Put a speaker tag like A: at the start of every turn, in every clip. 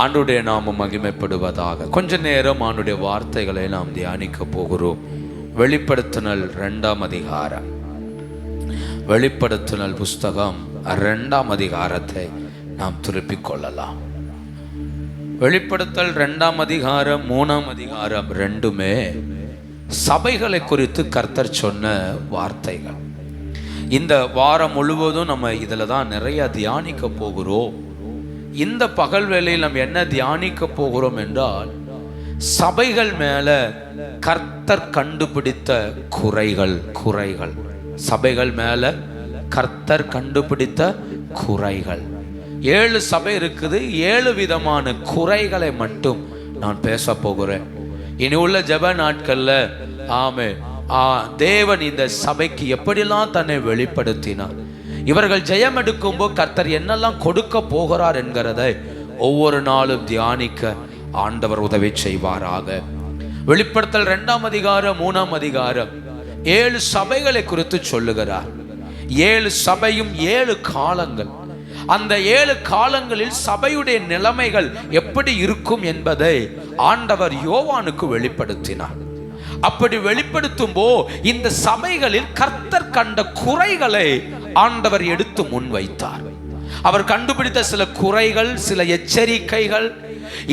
A: ஆண்டுடைய நாமம் மகிமைப்படுவதாக. கொஞ்ச நேரம் ஆண்டுடைய வார்த்தைகளை நாம் தியானிக்க போகிறோம். வெளிப்படுத்துதல் 2ஆம் அதிகாரம். வெளிப்படுத்துதல் புஸ்தகம் 2ஆம் அதிகாரத்தை நாம் திருப்பிக் கொள்ளலாம். வெளிப்படுத்தல் 2ஆம் அதிகாரம் 3ஆம் அதிகாரம் ரெண்டுமே சபைகளை குறித்து கர்த்தர் சொன்ன வார்த்தைகள். இந்த வாரம் முழுவதும் நம்ம இதில் தான் நிறைய தியானிக்க போகிறோம். இந்த பகல் வேளையில் நம்ம என்ன தியானிக்க போகிறோம் என்றால், சபைகள் மேல கர்த்தர் கண்டுபிடித்த குறைகள். சபைகள் மேல கர்த்தர் கண்டுபிடித்த குறைகள். 7 சபை இருக்குது. 7 விதமான குறைகளை மட்டும் நான் பேச போகிறேன். இனி உள்ள ஜெப நாட்கள்ல தேவன் இந்த சபைக்கு எப்படிலாம் தன்னை வெளிப்படுத்தினார், இவர்கள் ஜெயம் எடுக்கும் போது கர்த்தர் என்னெல்லாம் கொடுக்க போகிறார் என்கிறதை ஒவ்வொரு நாளும் தியானிக்க ஆண்டவர் உதவி செய்வாராக. வெளிப்படுத்தல் 2ஆம் அதிகாரம் 3ஆம் அதிகாரம் 7 சபைகளை குறித்து சொல்லுகிறார். 7 சபையும் 7 காலங்கள். அந்த 7 காலங்களில் சபையுடைய நிலைமைகள் எப்படி இருக்கும் என்பதை ஆண்டவர் யோவானுக்கு வெளிப்படுத்தினார். அப்படி வெளிப்படுத்தும் போது இந்த சபைகளில் கர்த்தர் கண்ட குறைகளை ஆண்டவர் எடுத்து முன்வைத்தார். அவர் கண்டுபிடித்த சில குறைகள், சில எச்சரிக்கைகள்,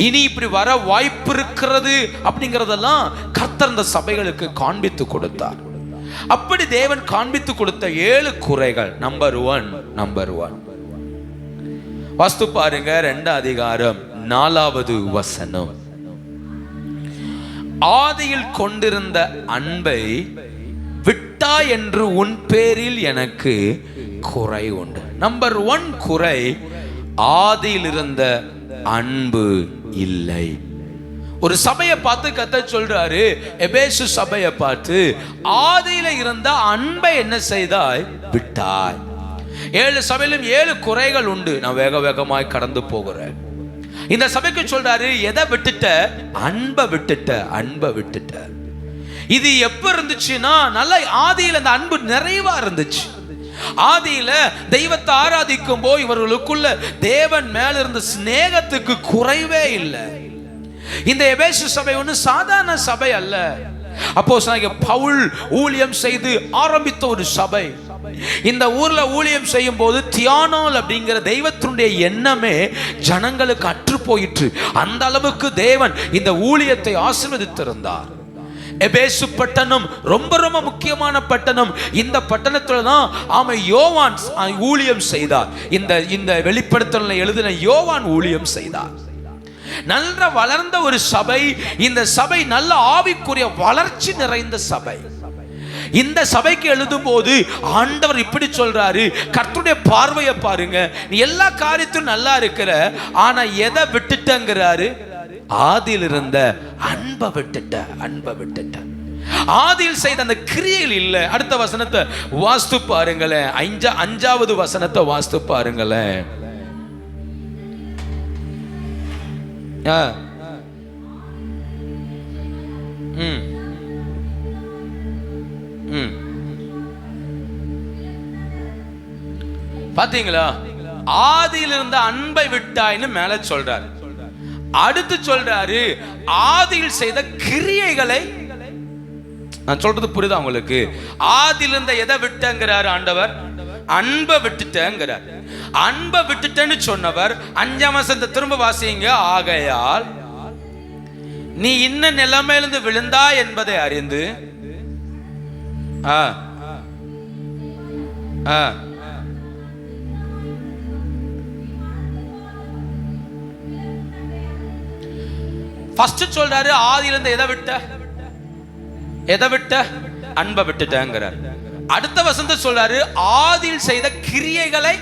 A: இனி இப்படி வர வாய்ப்பு இருக்கிறது அப்படிங்கிறதெல்லாம் கர்த்தர் இந்த சபைகளுக்கு காண்பித்து கொடுத்தார். அப்படி தேவன் காண்பித்து கொடுத்த 7 குறைகள். நம்பர் ஒன் வாஸ்து பாருங்க. 2ஆம் அதிகாரம் 4வது வசனம். ஆதியில் கொண்டிருந்த அன்பை விட்டா என்று உன் பேரில் எனக்கு குறை உண்டு. நம்பர் 1 குறை, ஆதியில் இருந்த அன்பு இல்லை. ஒரு சபையை பார்த்து கர்த்தர் சொல்றாரு, எபேசு சபையை பார்த்து, ஆதியில இருந்த அன்பை என்ன செய்தாய்? விட்டாய். 7 சபையிலும் 7 குறைகள் உண்டு. நான் வேகமாய் கடந்து போகிறேன். இந்த சபைக்கு சொல்றாரு, எதை விட்டுட்ட? அன்பை விட்டுட்ட. இது எப்ப இருந்துச்சுன்னா, நல்ல ஆதியில அந்த அன்பு நிறைவா இருந்துச்சு. ஆதியில தெய்வத்தை ஆராதிக்கும் போது இவர்களுக்குள்ள தேவன் மேல இருந்த சிநேகத்துக்கு குறைவே இல்லை. இந்த எபேசு சபை ஒன்று சாதாரண சபை அல்ல. அப்போஸ்தலனாகிய பவுல் ஊழியம் செய்து ஆரம்பித்த ஒரு சபை. இந்த ஊர்ல ஊழியம் செய்யும் போது தியானோல் அப்படிங்கிற தெய்வத்தினுடைய எண்ணமே ஜனங்களுக்கு அற்று போயிற்று. அந்த அளவுக்கு தேவன் இந்த ஊழியத்தை ஆசீர்வதித்திருந்தார். எபேசு பட்டணம் ரொம்ப முக்கியமான பட்டணம். இந்த பட்டணத்துல தான் யோவான் ஊழியம் செய்தார். இந்த வெளிப்படுத்தலை எழுதின யோவான் ஊழியம் செய்தார். நல்ல வளர்ந்த ஒரு சபை. இந்த சபை நல்ல ஆவிக்குரிய வளர்ச்சி நிறைந்த சபை. இந்த சபைக்கு எழுதும் போது ஆண்டவர் இப்படி சொல்றாரு, கர்த்தருடைய பார்வையை பாருங்க, நீ எல்லா காரியத்திலும் நல்லா இருக்கிற, ஆனா எதை விட்டுட்டங்கிறாரு? ஆதியில் இருந்த அன்பை விட்டுட்ட. ஆதியில் செய்த அந்த கிரியைகள் இல்லை. அடுத்த வசனத்தை வாஸ்து பாருங்களேன். 5வது வசனத்தை வாஸ்து பாருங்களேன். பாத்தீங்களா? ஆதியில் இருந்த அன்பை விட்டாய்னு மேல சொல்றாரு. அடுத்து சொல்றாரு, ஆதியில் செய்த கிரியைகளை. நான் சொல்றது புரியுதா உங்களுக்கு? ஆதியில் இருந்த எதை விட்டங்கிறாரு ஆண்டவர்? அன்பை விட்டுட்டேங்கிறார். அன்பை விட்டுட்டேன்னு சொன்னவர் 5ஆம் வசனத்தை திரும்ப வாசிங்க. ஆகையால் நீ இன்ன நிலைமையிலிருந்து விழுந்தா என்பதை அறிந்து ஃபர்ஸ்ட் சொல்றாரு, ஆதியிலிருந்து எதை விட்ட? அன்பை விட்டுட்டேங்கிறார். அடுத்த வசனத்தை சொல்றாரு, ஆதியில் செய்த கிரியைகளை.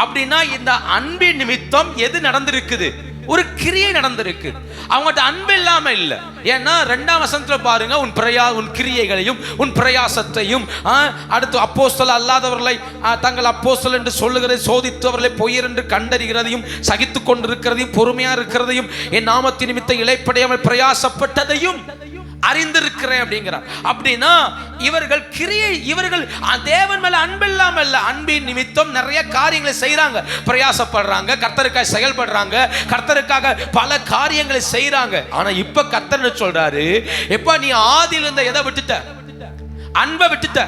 A: அப்படின்னா இந்த அன்பின் நிமித்தம் எது நடந்திருக்குது? ஒரு கிரியை நடந்திருக்கு. அவங்ககிட்ட அன்பு இல்லாம இல்ல. ஏன்னா 2ஆம் வசனத்துல பாருங்க, உன் கிரியைகளையும் உன் பிரயாசத்தையும், அடுத்து அப்போஸ்தலர் அல்லாதவர்களை தங்கள் அப்போஸ்தலர் என்று சொல்லுகிறதை சோதித்தவர்களை பொய்யர் என்று கண்டறிகிறதையும், சகித்து கொண்டிருக்கிறதையும், பொறுமையா இருக்கிறதையும், என் நாமத்தின் நிமித்தம் இளைப்படையாமல் பிரயாசப்பட்டதையும் அறிந்திருக்கிறேன் அப்படிங்கிறார். அப்படின்னா இவர்கள் கிரியை, இவர்கள் தேவன் மேல அன்பு இல்லாம இல்ல, அன்பின் நிமித்தம் நிறைய காரியங்களை செய்யறாங்க, பிரயாசப்படுறாங்க, கர்த்தருக்காக செயல்படுறாங்க, கர்த்தருக்காக பல காரியங்களை செய்யறாங்க. ஆனா இப்ப கர்த்தர் சொல்றாரு, எப்ப நீ ஆதியில இருந்த எதை விட்டுட்ட? அன்பை விட்டுட்ட.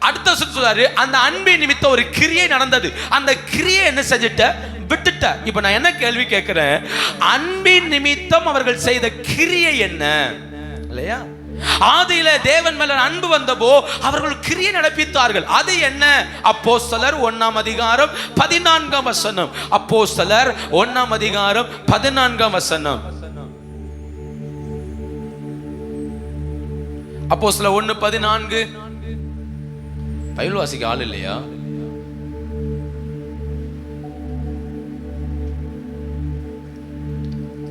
A: அடுத்த சொல்றாரு, அந்த அன்பின் நிமித்தம் ஒரு கிரியை நடந்தது, அந்த கிரியை என்ன செஞ்சிட்ட? விட்டுட்ட. இப்ப நான் என்ன கேள்வி கேட்கிறேன், அன்பின் நிமித்தம் அவர்கள் செய்த கிரியை என்ன? இல்லையா? ஆதியில தேவன் மேல அன்பு வந்தபோ அவர்கள் கிரியை நடப்பித்தார்கள். அது என்ன? அப்போஸ்தலர் 1ஆம் அதிகாரம் 14ஆம் வசனம். அப்போஸ்தலர் 1ஆம் அதிகாரம் 14ஆம் வசனம். அப்போஸ்தலர் 1:14. பைபிள் வாசிக்க ஆள் இல்லையா?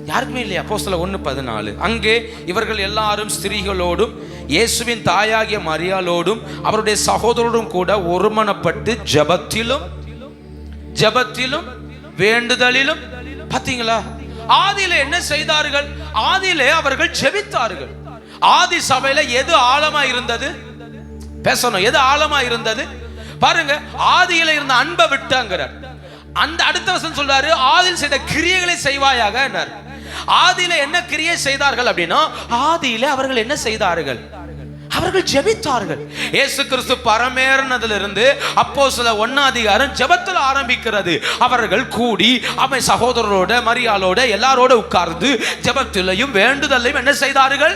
A: யாருக்குமே இல்லையா? அப்போஸ்தலர் 1:14. அங்கே இவர்கள் எல்லாரும் ஸ்திரீகளோடும் இயேசுவின் தாயாகிய மரியாளோடும் அவருடைய சகோதரோடும் கூட ஒருமனப்பட்டு ஜெபத்திலும் வேண்டுதலிலும். பாத்தீங்களா? ஆதியிலே என்ன செய்தார்கள்? ஆதியிலே அவர்கள் ஜெபித்தார்கள். ஆதி சபையில எது ஆழமா இருந்தது? பேசணும், எது ஆழமா இருந்தது பாருங்க. ஆதியில இருந்த அன்பை விட்டாங்கிறார். அந்த அடுத்த வசனம் சொல்றாரு, ஆதியில் செய்த கிரியைகளை செய்வாயாக. ஆதியில என்ன கிரியை செய்தார்கள் அப்படின்னா, ஆதியில அவர்கள் என்ன செய்தார்கள்? அவர்கள் ஜெபித்தார்கள். இயேசு கிறிஸ்து பரமேறினதிலிருந்து அப்போஸ்தலர் 1ஆம் அதிகாரம் ஜெபத்தில் ஆரம்பிக்கிறது. அவர்கள் கூடி அவன் சகோதரரோட மரியாளோட எல்லாரோட உட்கார்ந்து ஜெபத்திலையும் வேண்டுதலையும் என்ன செய்தார்கள்?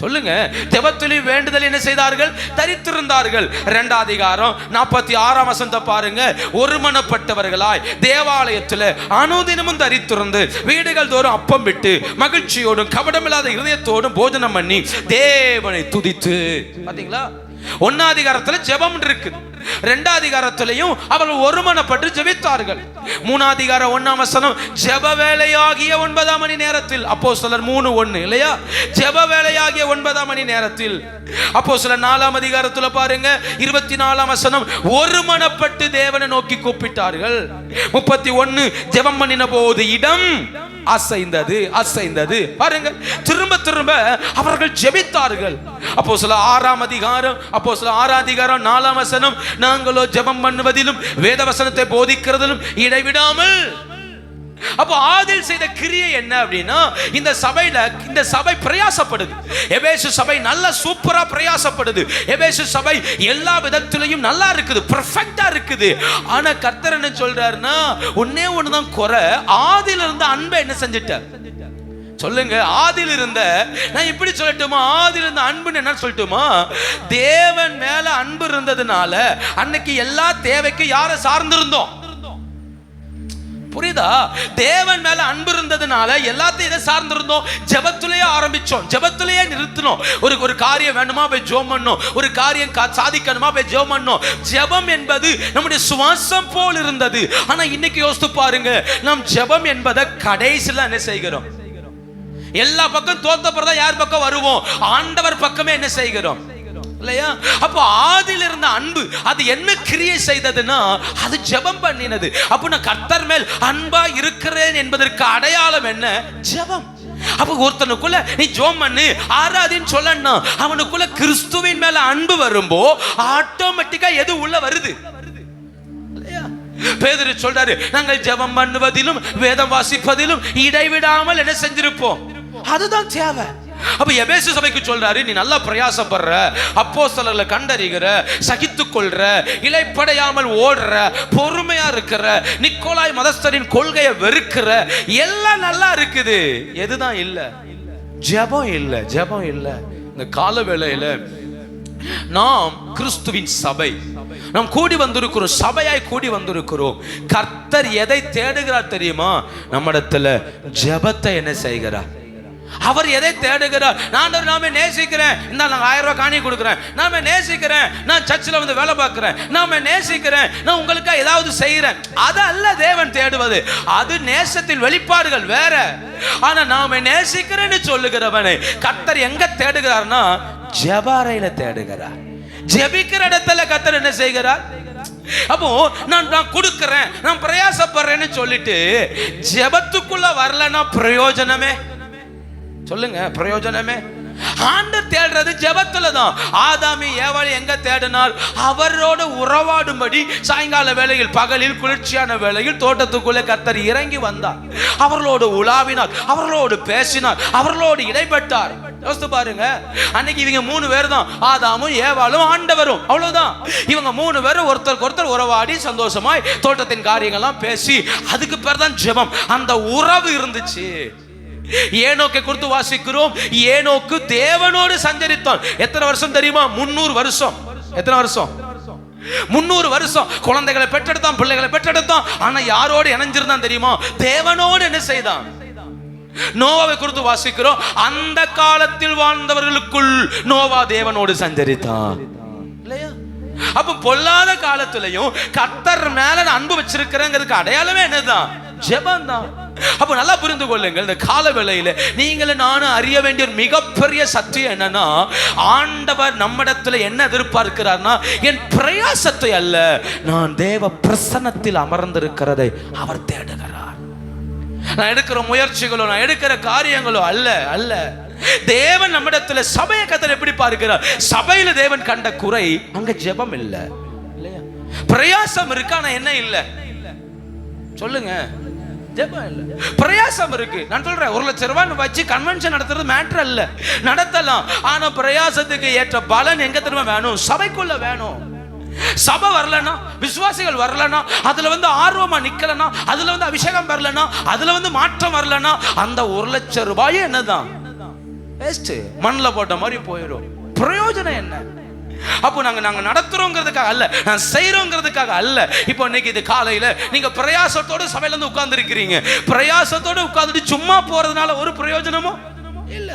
A: சொல்லுங்க. ஜெபத்திலையும் வேண்டுதல் என்ன செய்தார்கள்? தரித்திருந்தார்கள். 2ஆம் அதிகாரம் 46ஆம் வசனத்தை பாருங்க. ஒருமனப்பட்டவர்களாய் தேவாலயத்தில் அனுதினமும் தரித்திருந்து வீடுகள் தோறும் அப்பம் விட்டு மகிழ்ச்சியோடும் கபடமில்லாத இருதயத்தோடும் போஜனம் பண்ணி தேவனை துதித்து. பாத்தீங்களா? 1ஆம் அதிகாரத்தில் ஜெபம் இருக்கு, 2ஆம் அதிகாரத்திலையும் அவர்கள் ஒருமனப்பட்டு ஜெபித்தார்கள். 3ஆம் அதிகாரம் 1ஆம் வசனம், ஜெப வேளையாகிய 9ஆம் மணி நேரத்தில். அப்போஸ்தலர் 3:1 இல்லையா? ஜெப வேளையாகிய 9ஆம் மணி நேரத்தில். அப்போஸ்தலர் 4ஆம் அதிகாரத்துல பாருங்க 24ஆம் வசனம், ஒருமனப்பட்டு தேவனை நோக்கி கூப்பிட்டார்கள். 31 ஜெபம் பண்ணின போது இடம் அசைந்தது. பாருங்க, திரும்ப அவர்கள் ஜெபித்தார்கள். அப்போஸ்தலர் 6ஆம் அதிகாரம் 4ஆம் வசனம், நாங்களோ ஜெபம் பண்ணுவதிலும் வேத வசனத்தை போதிக்கிறதிலும் இடைவிடாமல். அப்போ ஆதியில் செய்த கிரியை என்ன அப்படின்னா, இந்த சபை பிரயாசப்படுது. எபேசு சபை நல்ல சூப்பரா பிரயாசப்படுது. எபேசு சபை எல்லா விதத்திலையும் நல்லா இருக்குது, பெர்ஃபெக்ட்டா இருக்குது. ஆனா கர்த்தர் என்ன சொல்றாருன்னா, ஒண்ணே ஒண்ணுதான் குறை, ஆதியில இருந்த அன்பை என்ன செஞ்சிட்ட? சொல்லுங்க. ஆதியில் இருந்த, நான் இப்படி சொல்லட்டுமா, ஆதியில் இருந்த அன்புன்னு என்ன சொல்லட்டுமா, தேவன் மேல அன்பு இருந்ததுனால அன்னைக்கு எல்லா தேவைக்கு யாரை சார்ந்திருந்தோம்? புரியுதா? தேவன் மேல அன்பு இருந்ததுனால எல்லாத்தையும் இதை சார்ந்திருந்தோம். ஜெபத்திலேயே ஆரம்பிச்சோம், ஜெபத்திலேயே நிறுத்தினோம். ஒரு காரியம் வேணுமா போய் ஜெபம் பண்ணோம், ஒரு காரியம் சாதிக்கணுமா போய் ஜெபம் பண்ணோம். ஜெபம் என்பது நம்முடைய சுவாசம் போல் இருந்தது. ஆனா இன்னைக்கு யோசித்து பாருங்க, நாம் ஜெபம் என்பதை கடைசியில் என்ன செய்கிறோம்? எல்லா பக்கம் தோத்தப்பறதா யார் பக்கம் வருவோம்? ஆண்டவர் பக்கமே என்ன செய்கிறோம்? இல்லையா? அப்போ ஆதியில் இருந்த அன்பு அது என்ன கிரியை செய்ததுன்னா, அது ஜெபம் பண்ணினது. அப்போ நான் கர்த்தர் மேல் அன்பா இருக்கிறேன் என்பதற்கு அடையாளம் என்ன? ஜெபம். அப்போ ஒருத்தனுக்குள்ள நீ ஜெபம் பண்ணு ஆராதின்னு சொல்லணும், அவனுக்குள்ள கிறிஸ்துவின் மேல அன்பு வரும்போ ஆட்டோமேட்டிக்கா எது உள்ள வருது? பேதுரு சொல்றாரு, நாங்கள் ஜெபம் பண்ணுவதிலும் வேதம் வாசிப்பதிலும் இடைவிடாமல் என்ன செஞ்சிருப்போம். அதுதான் தேவை. அப்ப எபேசு சபைக்கு சொல்றாரு, நீ நல்லா பிரயாசப்படுற, அப்போஸ்தலர்களை கண்டறிகிற, சகித்துக் கொள்ற, இளைப்படையாமல் ஓடுற, பொறுமையா இருக்கிற, நிக்கோலாய் மதஸ்தரின் கொள்கையை வெறுக்கிற, எல்லாம் நல்லா இருக்குது. எதுதான் இல்ல? ஜெபம் இல்ல. ஜெபம் இல்ல. இந்த கால வேளையில நாம் கிறிஸ்துவின் சபை, நாம் கூடி வந்திருக்கிறோம், சபையாய் கூடி வந்திருக்கிறோம். கர்த்தர் எதை தேடுகிறார் தெரியுமா? நம்மிடத்துல ஜெபத்தை என்ன செய்கிறார்? அவர் எதை தேடுகிறார்? நாம நேசிக்கிறேன், இந்த நான் 1000 ரூபாய் காணி கொடுக்கிறேன், நாம நேசிக்கிறேன், நான் சர்ச்சில் வந்து வேலை பார்க்கிறேன், நாம நேசிக்கிறேன், நான் உங்களுக்காக ஏதாவது செய்யறேன். அது அல்ல தேவன் தேடுவது. அது நேசத்தின் வெளிப்பாடுகள் வேற. ஆனா நாம நேசிக்கிறேன்னு சொல்லுகிறவனை கர்த்தர் எங்க தேடுகிறார்னா, ஜெபஅறையில தேடுகிறார். ஜெபிக்கிற இடத்துல கர்த்தர் என்ன செய்கிறார்? அப்போ நான் கொடுக்கிறேன், நான் பிரயாசப்படுறேன்னு சொல்லிட்டு ஜெபத்துக்குள்ள வரலன்னா பிரயோஜனமே? சொல்லுங்க, பிரயோஜனமே? ஆண்டவர் தேடுறது ஜெபத்துல தான். ஆதாமி ஏவாளை எங்க தேடினார்? அவரோடு உறவாடும்படி சாயங்கால வேளையில், பகலில் குளிர்ச்சியான வேளையில் தோட்டத்துக்குள்ளே கர்த்தர் இறங்கி வந்தார். அவர்களோடு உலாவினார், அவர்களோடு பேசினார், அவர்களோடு இடைப்பட்டார். யோசித்து பாருங்க, அன்னைக்கு இவங்க 3 பேர் தான், ஆதாமும் ஏவாளும் ஆண்டவரும், அவ்வளவுதான். இவங்க 3 பேரும் ஒருத்தருக்கு ஒருத்தர் உறவாடி சந்தோஷமாய் தோட்டத்தின் காரியங்கள்லாம் பேசி, அதுக்கு பேர் தான் ஜெபம். அந்த உறவு இருந்துச்சு. ஏனோக்கை குறித்து வாசிக்கிறோம், ஏனோக்கு தேவனோடு சஞ்சரித்தான். எத்தனை வருஷம் தெரியுமா? 300 வருஷம். எத்தனை வருஷம்? 300 வருஷம். குழந்தைகளை பெற்றெடுத்தான், பிள்ளைகளை பெற்றெடுத்தான். ஆனா யாரோடு இணைஞ்சிருந்தான் தெரியுமா? தேவனோடு. என்ன செய்தான்? நோவாவை குறித்து வாசிக்கிறோம், அந்த காலத்தில் வாழ்ந்தவர்களுக்குள் நோவா தேவனோடு சஞ்சரித்தான். இல்லையா? அப்ப பொல்லாத காலத்திலையும் கர்த்தர் மேல அன்பு வச்சிருக்கிறேங்கிறதுக்கு அடையாளமே என்னதான்? ஜெபம் தான். அப்ப நல்லா புரிந்து கொள்ளுங்கள், இந்த கால வேளையில நீங்களும் நானும் அறிய வேண்டிய மிகப்பெரிய சத்தியம் என்னன்னா, ஆண்டவர் நம்மிடத்துல என்ன எதிர்பார்க்கிறார்னா, என் பிரயாசத்தை அல்ல, நான் தேவ பிரசன்னத்தில் அமர்ந்திருக்கிறதை அவர் தேடுகிறார். நான் எடுக்கிற முயற்சிகளோ, நான் எடுக்கிற காரியங்களோ அல்ல அல்ல. தேவன் நம்மிடத்துல சபையை கர்த்தர் எப்படி பார்க்கிறார்? சபையில தேவன் கண்ட குறை அங்க ஜெபம் இல்ல, இல்லையா? பிரயாசம் இருக்கு, ஆனா என்ன இல்ல? சொல்லுங்க. ஜெபம் இல்ல, பிரயாசம் இருக்கு. நான் சொல்றேன், 1 லட்சம் ரூபாய் வச்சு கன்வென்ஷன் நடத்துறது மேட்டர் அல்ல, நடத்தலாம். ஆனா பிரயாசத்துக்கு ஏற்ற பலன் எங்க தெரியுமா வேணும்? சபைக்குள்ள வேணும். சபை வரலனா, விசுவாசிகள் வரலனா, அதுல ஆர்வமா நிக்கலனா, அதுல அபிஷேகம் வரலனா, அதுல மாற்றம் வரலனா, அந்த 1 லட்சம் ரூபாய் என்னதான்? வேஸ்ட், மண்ணில் போட்ட மாதிரி போயிடும். பிரயோஜனம் என்ன? அப்போ நாங்க நடத்துறோங்கிறதுக்காக அல்ல, நான் செய்யறோங்கிறதுக்காக அல்ல. இப்போ இன்னைக்கு இது காலையில நீங்க பிரயாசத்தோட சபையில இருந்து உட்கார்ந்து இருக்கிறீங்க. பிரயாசத்தோட உட்கார்ந்துட்டு சும்மா போறதுனால ஒரு பிரயோஜனமும் இல்ல.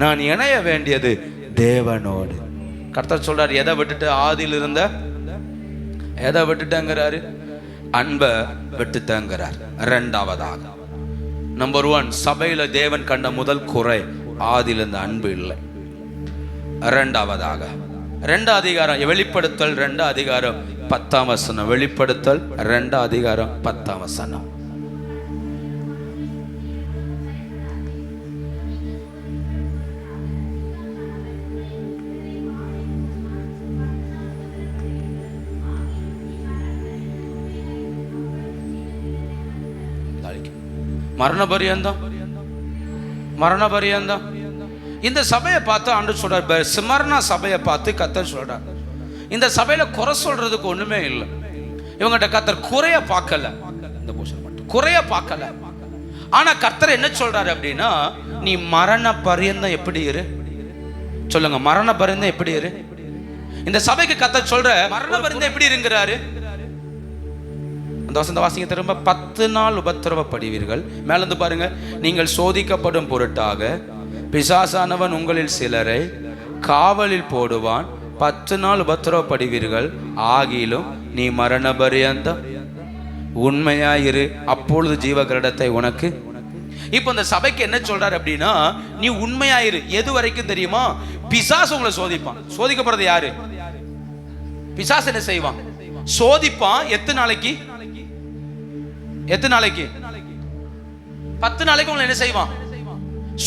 A: நான் இணைய வேண்டியது தேவனோடு. கர்த்தர் சொல்றாரு, எதை விட்டுட்டு? ஆதியில் இருந்த எதை விட்டுட்டேங்கிறாரு? அன்பை விட்டுட்டேங்கிறார். இரண்டாவதாக, நம்பர் 1, சபையில தேவன் கண்ட முதல் குறை ஆதியில் இருந்த அன்பு இல்லை. இரண்டாவதாக, 2 அதிகாரம் வெளிப்படுத்தல் 2 அதிகாரம் 10ஆம் வசனம். வெளிப்படுத்தல் 2 அதிகாரம் 10ஆம் வசனம். மரண பரியந்தம் இந்த சபையை பார்த்து ஆண்டவர் சொல்றார், ஸ்மரணா சபையை பார்த்து கர்த்தர் சொல்றார், இந்த சபையில குறை சொல்றதுக்கு ஒண்ணுமே இல்லை. இவங்ககிட்ட கர்த்தர் குறைய பார்க்கல, இந்த போஷன் மட்டும் குறைய பார்க்கல. ஆனா கர்த்தர் என்ன சொல்றாரு அப்படின்னா, நீ மரண பரியந்தம் எப்படி இரு? சொல்லுங்க, மரண பரியந்தம் எப்படி இரு? இந்த சபைக்கு கர்த்தர் சொல்ற மரண பரியந்தம் எப்படி இருங்கிறாரு? அந்த வசந்த வாசிங்க திரும்ப. 10 நாள் உபத்திரவப்படுவீர்கள். மேலிருந்து பாருங்க, நீங்கள் சோதிக்கப்படும் பொருட்டாக பிசாசானவன் உங்களில் சிலரை காவலில் போடுவான். 10 நாள் உபத்திரவப்படுவீர்கள். ஆகிலும் நீ மரண பரியந்தம் உண்மையாயிரு, அப்பொழுது ஜீவ கிரீடத்தை உனக்கு. இப்போ இந்த சபைக்கு என்ன சொல்றாரு அப்படின்னா, நீ உண்மையாயிரு. எது வரைக்கும் தெரியுமா? பிசாசு உங்களை சோதிப்பான். சோதிக்கப்படுறது யாரு? பிசாசு என்ன செய்வான்? சோதிப்பான். எத்தனை நாளைக்கு? 10 நாளைக்கு உங்களை என்ன செய்வான்?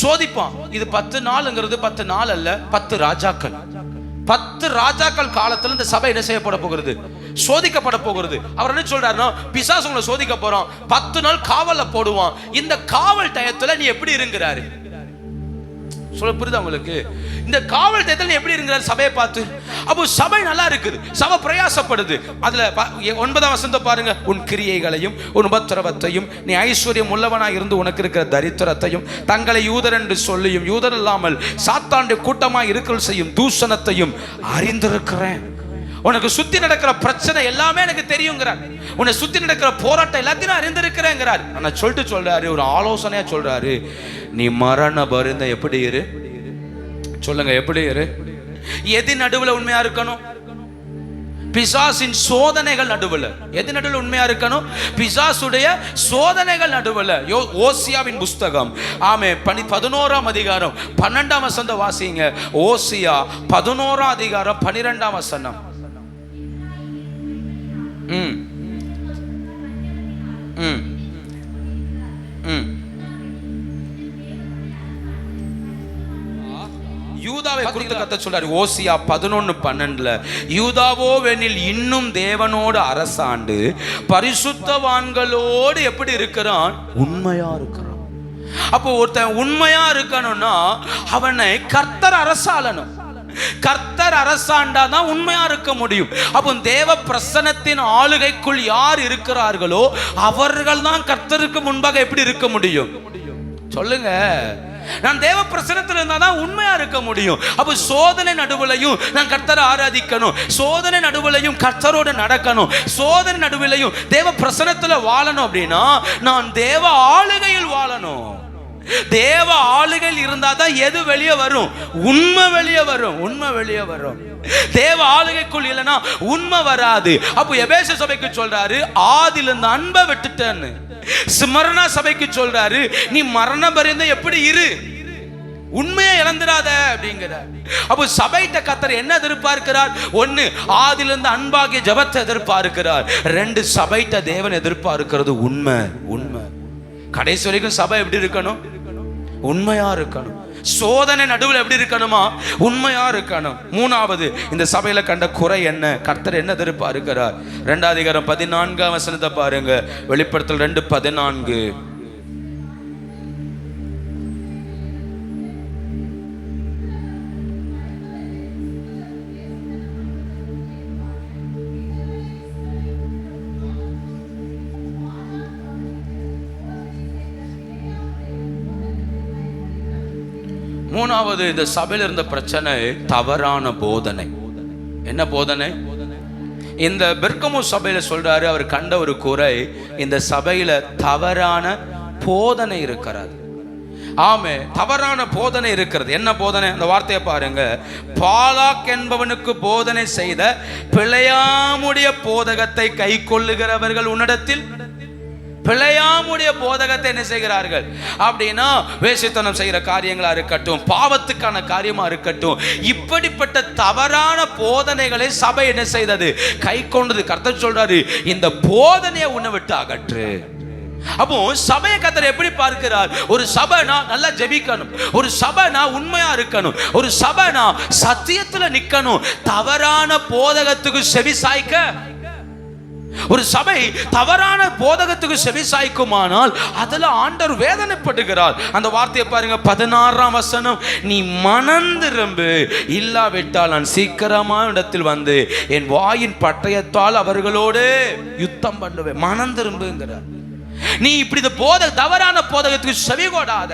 A: சோதிப்பான். இது 10 நாளுங்கிறது 10 நாள் அல்ல, 10 ராஜாக்கள். 10 ராஜாக்கள் காலத்துல இந்த சபை என்ன செய்யப்பட போகிறது? சோதிக்கப்பட போகிறது. அவர் என்ன சொல்றாருன்னா, பிசாசு உங்களை சோதிக்க போறான், 10 நாள் காவல்ல போடுவான். இந்த காவல் டயத்துல நீ எப்படி இருக்கிறாரு? சொல்ல புரியுதா உங்களுக்கு? இந்த காவல் டயத்துல எப்படி இருக்கிறாரு சபையை பார்த்து? அப்போ சபை நல்லா இருக்குது, சபை பிரயாசப்படுது. அதுல 9ஆம் வசனத்தை பாருங்க. உன் கிரியைகளையும் உன் உபத்திரவத்தையும் நீ ஐஸ்வர்யம் உள்ளவனாய் இருந்து உனக்கு இருக்கிற தரித்திரத்தையும் தங்களை யூதர் என்று சொல்லியும் யூதர் இல்லாமல் சாத்தானுடைய கூட்டமாய் இருக்கல் செய்யும் தூஷணத்தையும் அறிந்திருக்கிறேன். உனக்கு சுத்தி நடக்கிற பிரச்சனை எல்லாமே எனக்கு தெரியுங்கிறார். உன்னை சுத்தி நடக்கிற போராட்டம் எல்லாத்தையும் அறிந்திருக்கிறேங்கிறார். ஆனா சொல்றாரு, ஒரு ஆலோசனையா சொல்றாரு, நீ மரண பரியந்தம் எப்படி இரு? சொல்லுங்க, எப்படி இரு? எது நடுவுல உண்மையா இருக்கணும்? பிசாசின் சோதனைகள் நடுவுல. எது நடுவுல உண்மையா இருக்கணும்? பிசாசுடைய சோதனைகள் நடுவுல. ஓசியாவின் புஸ்தகம் 11ஆம் அதிகாரம் 12ஆம் வசனம் வாசிங்க. ஓசியா 11ஆம் அதிகாரம் 12ஆம் வசனம். யூதாவை குறித்து கர்த்தர் சொல்றாரு. ஓசியா 11:12 யூதாவோவெனில் இன்னும் தேவனோடு அரசாண்டு பரிசுத்தவான்களோடு எப்படி இருக்கிறான்? உண்மையா இருக்கிறான். அப்போ ஒருத்தன் உண்மையா இருக்கணும்னா அவனை கர்த்தர் அரசாளணும். கர்த்தர் அரசாண்டாதான் உண்மையா இருக்க முடியும். அப்போ தேவ பிரசன்னத்தின் ஆளுகைக்குள் யார் இருக்கிறார்களோ அவர்கள் தான் கர்த்தருக்கு முன்பாக எப்படி இருக்க முடியும்? சொல்லுங்க. நான் தேவ பிரசன்னத்தில் இருந்தாதான் உண்மையா இருக்க முடியும். அப்போ சோதனை நடுவிலையும் நான் கர்த்தரை ஆராதிக்கணும், சோதனை நடுவிலையும் கர்த்தரோடு நடக்கணும், சோதனை நடுவிலையும் தேவ பிரசன்னத்தில் வாழணும். அப்படின்னா நான் தேவ ஆளுகையில் வாழணும். தேவ ஆளுகையில் இருந்தாதான் எது வெளியே வரும்? உண்மை வெளியே வரும். உண்மை வெளியே வரும். தேவ ஆளுகைக்குள் இல்லைன்னா உண்மை வராது. அப்போ எபேசு சபைக்கு சொல்றாரு, ஆதியில் இந்த அன்பை விட்டுட்டேன்னு. ஸ்மரணா சபைக்கு சொல்றாரு, நீ மரண பரியந்தம் எப்படி இரு, உண்மையை இழந்துடாத அப்படிங்கிற. அப்போ சபைட்ட கர்த்தர் என்ன எதிர்பார்க்கிறார்? ஒன்னு, ஆதிலிருந்து அன்பாகிய ஜெபத்தை எதிர்பார்க்கிறார். ரெண்டு, சபைட்ட தேவன் எதிர்பார்க்கிறது உண்மை. உண்மை. கடைசி வரைக்கும் சபை எப்படி இருக்கணும்? உண்மையா இருக்கணும். சோதனை நடுவில் எப்படி இருக்கணுமா? உண்மையா இருக்கணும். மூணாவது, இந்த சபையில கண்ட குறை என்ன? கர்த்தர் என்ன எதிர்பார்க்கிறார்? 2 அதிகாரம் 14 வசனத்தை பாருங்க. வெளிப்படுத்தல் 2:14. மூணாவது, இந்த சபையில் இருந்த பிரச்சனை தவறான போதனை. என்ன போதனை? இந்த பெர்கமு சபையில சொல்றாரு, அவர் கண்ட ஒரு குறை, இந்த சபையில தவறான போதனை இருக்கிறது. ஆமே, தவறான போதனை இருக்கிறது. என்ன போதனை? அந்த வார்த்தையை பாருங்க. பாலாக் என்பவனுக்கு போதனை செய்த பிழையாமுடைய போதகத்தை கை கொள்ளுகிறவர்கள் உன்னிடத்தில் பிழையாமுடைய போதகத்தை என்ன செய்கிறார்கள் அப்படின்னா, வேசித்தனம் செய்கிற காரியங்களா இருக்கட்டும், பாவத்துக்கான காரியமா இருக்கட்டும், இப்படிப்பட்ட தவறான போதனைகளை சபை என்ன செய்தது? கை கொண்டது. கர்த்தர் சொல்றாரு, இந்த போதனையை உன்னை விட்டு அகற்று. அப்போ சபையை கர்த்தர் எப்படி பார்க்கிறார்? ஒரு சபைனா நல்லா ஜெபிக்கணும், ஒரு சபைனா உண்மையா இருக்கணும், ஒரு சபைனா சத்தியத்துல நிக்கணும், தவறான போதகத்துக்கு செவி சாய்க்க. ஒரு சபை தவறான போதகத்துக்கு செவி சாய்க்குமானால் அதுல ஆண்டவர் வேதனைப்படுகிறார். அந்த வார்த்தையை பாருங்க, 16ஆம் வசனம். நீ மனந்திரும்பு, இல்லாவிட்டால் நான் சீக்கிரமா இடத்தில் வந்து என் வாயின் பட்டயத்தால் அவர்களோடு யுத்தம் பண்ணுவேன். மனந்திரும்புங்கிறார். நீ இப்படி தவறான போதகத்துக்கு செவி கொடாத,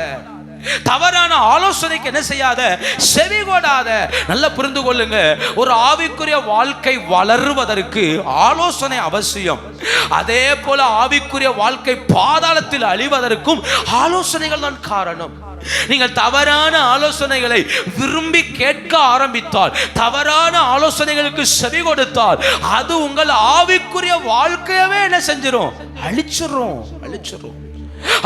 A: தவறான ஆலோசனைக்கு என்ன செய்யாத? செவி கொடாத. நல்லா புரிந்து கொள்ளுங்க, ஒரு ஆவிக்குரிய வாழ்க்கை வளருவதற்கு ஆலோசனை அவசியம். அதே போல ஆவிக்குரிய வாழ்க்கை பாதாளத்தில் அழிவதற்கும் ஆலோசனைகள் தான் காரணம். நீங்கள் தவறான ஆலோசனைகளை விரும்பி கேட்க ஆரம்பித்தால், தவறான ஆலோசனைகளுக்கு செவி கொடுத்தால், அது உங்கள் ஆவிக்குரிய வாழ்க்கையவே என்ன செஞ்சிரும்? அழிச்சிரும்.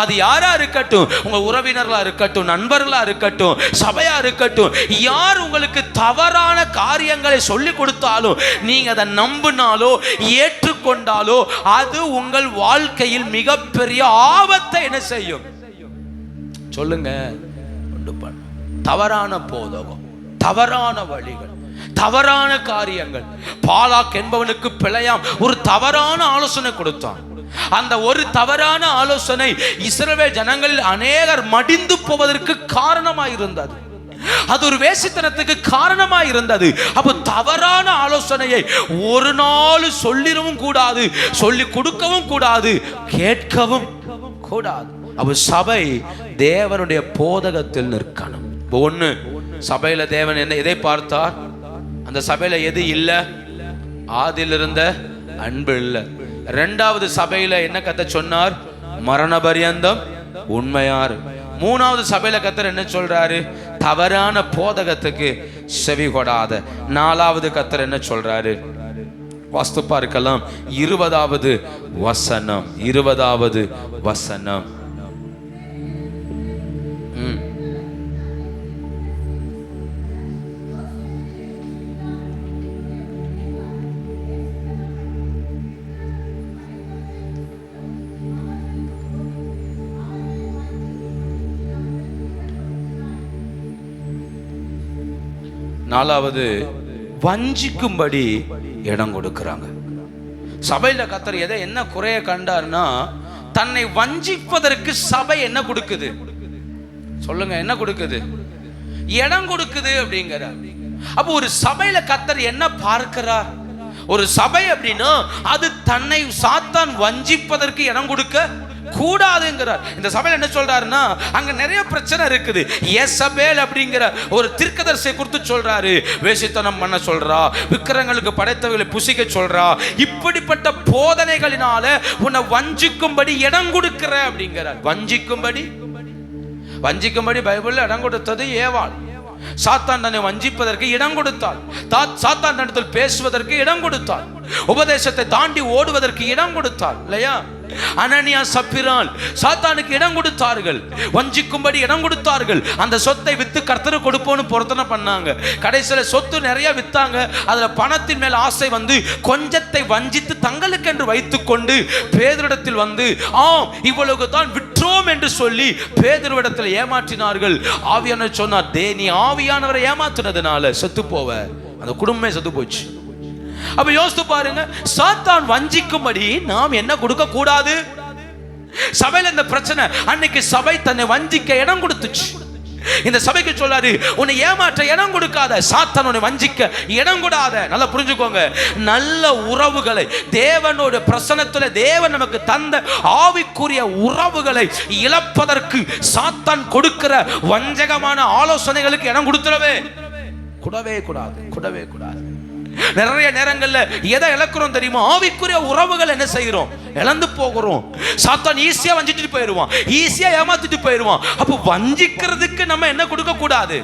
A: அது யாரா இருக்கட்டும், உங்க உறவினர்களா இருக்கட்டும், நண்பர்களா இருக்கட்டும், சபையா இருக்கட்டும், யார் உங்களுக்கு தவறான காரியங்களை சொல்லி கொடுத்தாலும் நீங்க அதை நம்பினாலோ ஏற்றுக்கொண்டாலோ அது உங்கள் வாழ்க்கையில் மிகப்பெரிய ஆபத்தை என்ன செய்யும்? சொல்லுங்க. தவறான போதகம், தவறான வழிகள், தவறான காரியங்கள். பாலாக் என்பவனுக்கு பிழையாம் ஒரு தவறான ஆலோசனை கொடுத்தான். அந்த ஒரு தவறான ஆலோசனை இஸ்ரவேல் ஜனங்களில் அநேகர் மடிந்து போவதற்கு காரணமாய் இருந்தது. அது ஒரு வேசித்தனத்துக்கு காரணமாய் இருந்தது. அப்போ தவறான ஆலோசனையை ஒரு நாள் சொல்லிடவும் கூடாது, சொல்லி கொடுக்கவும் கூடாது, கேட்கவும் கூடாது. அப்போ சபை தேவனுடைய போதகத்தில் நிற்கணும். ஒண்ணு, சபையில தேவன் என்ன எதை பார்த்தார்? அந்த சபையில எது இல்லை? ஆதியில் இருந்த அன்பு இல்லை. இரண்டாவது, சபையில என்ன கர்த்தர் சொன்னார்? மரண பரியந்தம் உண்மையார். மூணாவது, சபையில கர்த்தர் என்ன சொல்றாரு? தவறான போதகத்துக்கு செவி கொடாத. நாலாவது கர்த்தர் என்ன சொல்றாரு? வாஸ்து பார்க்கலாம். 20வது வசனம். 20வது வசனம். நாலாவது, வஞ்சிக்கும்படி இடம் கொடுக்கிறாங்க. சபையில கர்த்தர் என்ன குறைய கண்டார்னா, தன்னை வஞ்சிப்பதற்கு சபை என்ன கொடுக்குது சொல்லுங்க? என்ன கொடுக்குது? இடம் கொடுக்குது அப்படிங்கிறார். அப்ப ஒரு சபையில கர்த்தர் என்ன பார்க்கிறார்? ஒரு சபை அப்படின்னா அது தன்னை சாத்தான் வஞ்சிப்பதற்கு இடம் கொடுக்க கூடாதுங்கிறார். இந்த சபையில என்ன சொல்றாருன்னா, அங்க நிறைய பிரச்சனை இருக்குது. யேசபேல் அப்படிங்கிற ஒரு தீர்க்கதரிசியை குறித்து சொல்றாரு. வேசித்தனம் பண்ண சொல்றா, விக்கிரங்களுக்கு படைத்தவர்களை புசிக்க சொல்றா, இப்படிப்பட்ட போதனைகளினால உன்னை வஞ்சிக்கும்படி இடம் கொடுக்கிற அப்படிங்கிறார். வஞ்சிக்கும்படி பைபிள்ல இடம் கொடுத்தது ஏவாள். சாத்தான் தன்னை வஞ்சிப்பதற்கு இடம் கொடுத்தாள். சாத்தான் தன்னிடத்தில் பேசுவதற்கு இடம் கொடுத்தாள். உபதேசத்தை தாண்டி ஓடுவதற்கு இடம் கொடுத்தாள் இல்லையா? அனனியா சப்பிரால் சாத்தானுக்கு இடம் கொடுத்தார்கள், வஞ்சிக்கும்படி இடம் கொடுத்தார்கள். அந்த சொத்தை வித்து கர்த்தருக்கு கொடுப்போன்னு பொருத்தனை பண்ணாங்க. கடைசியில சொத்து நிறைய வித்தாங்க. அதுல பணத்தின் மேல் ஆசை வந்து கொஞ்சத்தை வஞ்சித்து தங்களுக்கு என்று வைத்துக் கொண்டு பேதுருவிடத்தில் வந்து இவ்வளவு தான் விற்றோம் என்று சொல்லி பேதுருவிடத்தில் ஏமாற்றினார்கள். ஆவியானவர் சொன்னார், நீ ஆவியானவரை ஏமாற்றினதுனால செத்து போவ. அந்த குடும்பமே செத்து போச்சு. அப்ப யோசித்து பாருங்க, சாத்தான் வஞ்சிக்கும்படி நாம் என்ன கொடுக்க கூடாது? சபையில இந்த பிரச்சனை. அன்னைக்கு சபை தன்னை வஞ்சிக்க இடம் கொடுத்துச்சு. இந்த சபைக்கு சொல்லாரு, உன்னை ஏமாற்ற இடம் கொடுக்காத, சாத்தான் உன்னை வஞ்சிக்க இடம் கூடாத. நல்லா புரிஞ்சுக்கோங்க, நல்ல உறவுகளை தேவனோட பிரசன்னத்துல தேவன் நமக்கு தந்த ஆவிக்குரிய உறவுகளை இழப்பதற்கு சாத்தான் கொடுக்கிற வஞ்சகமான ஆலோசனைகளுக்கு இடம் கொடுத்துடவே கூடாது. நிறைய நேரங்கள்ல எதை இழக்கிறோம் தெரியுமா? ஆவிக்குரிய உறவுகள் என்ன செய்கிறோம்? இழந்து போகிறோம். சாத்தான் ஈஸியா வஞ்சிட்டு போயிடுவான், ஈஸியா ஏமாத்திட்டு போயிடுவான். அப்ப வஞ்சிக்கிறதுக்கு நம்ம என்ன கொடுக்க கூடாது?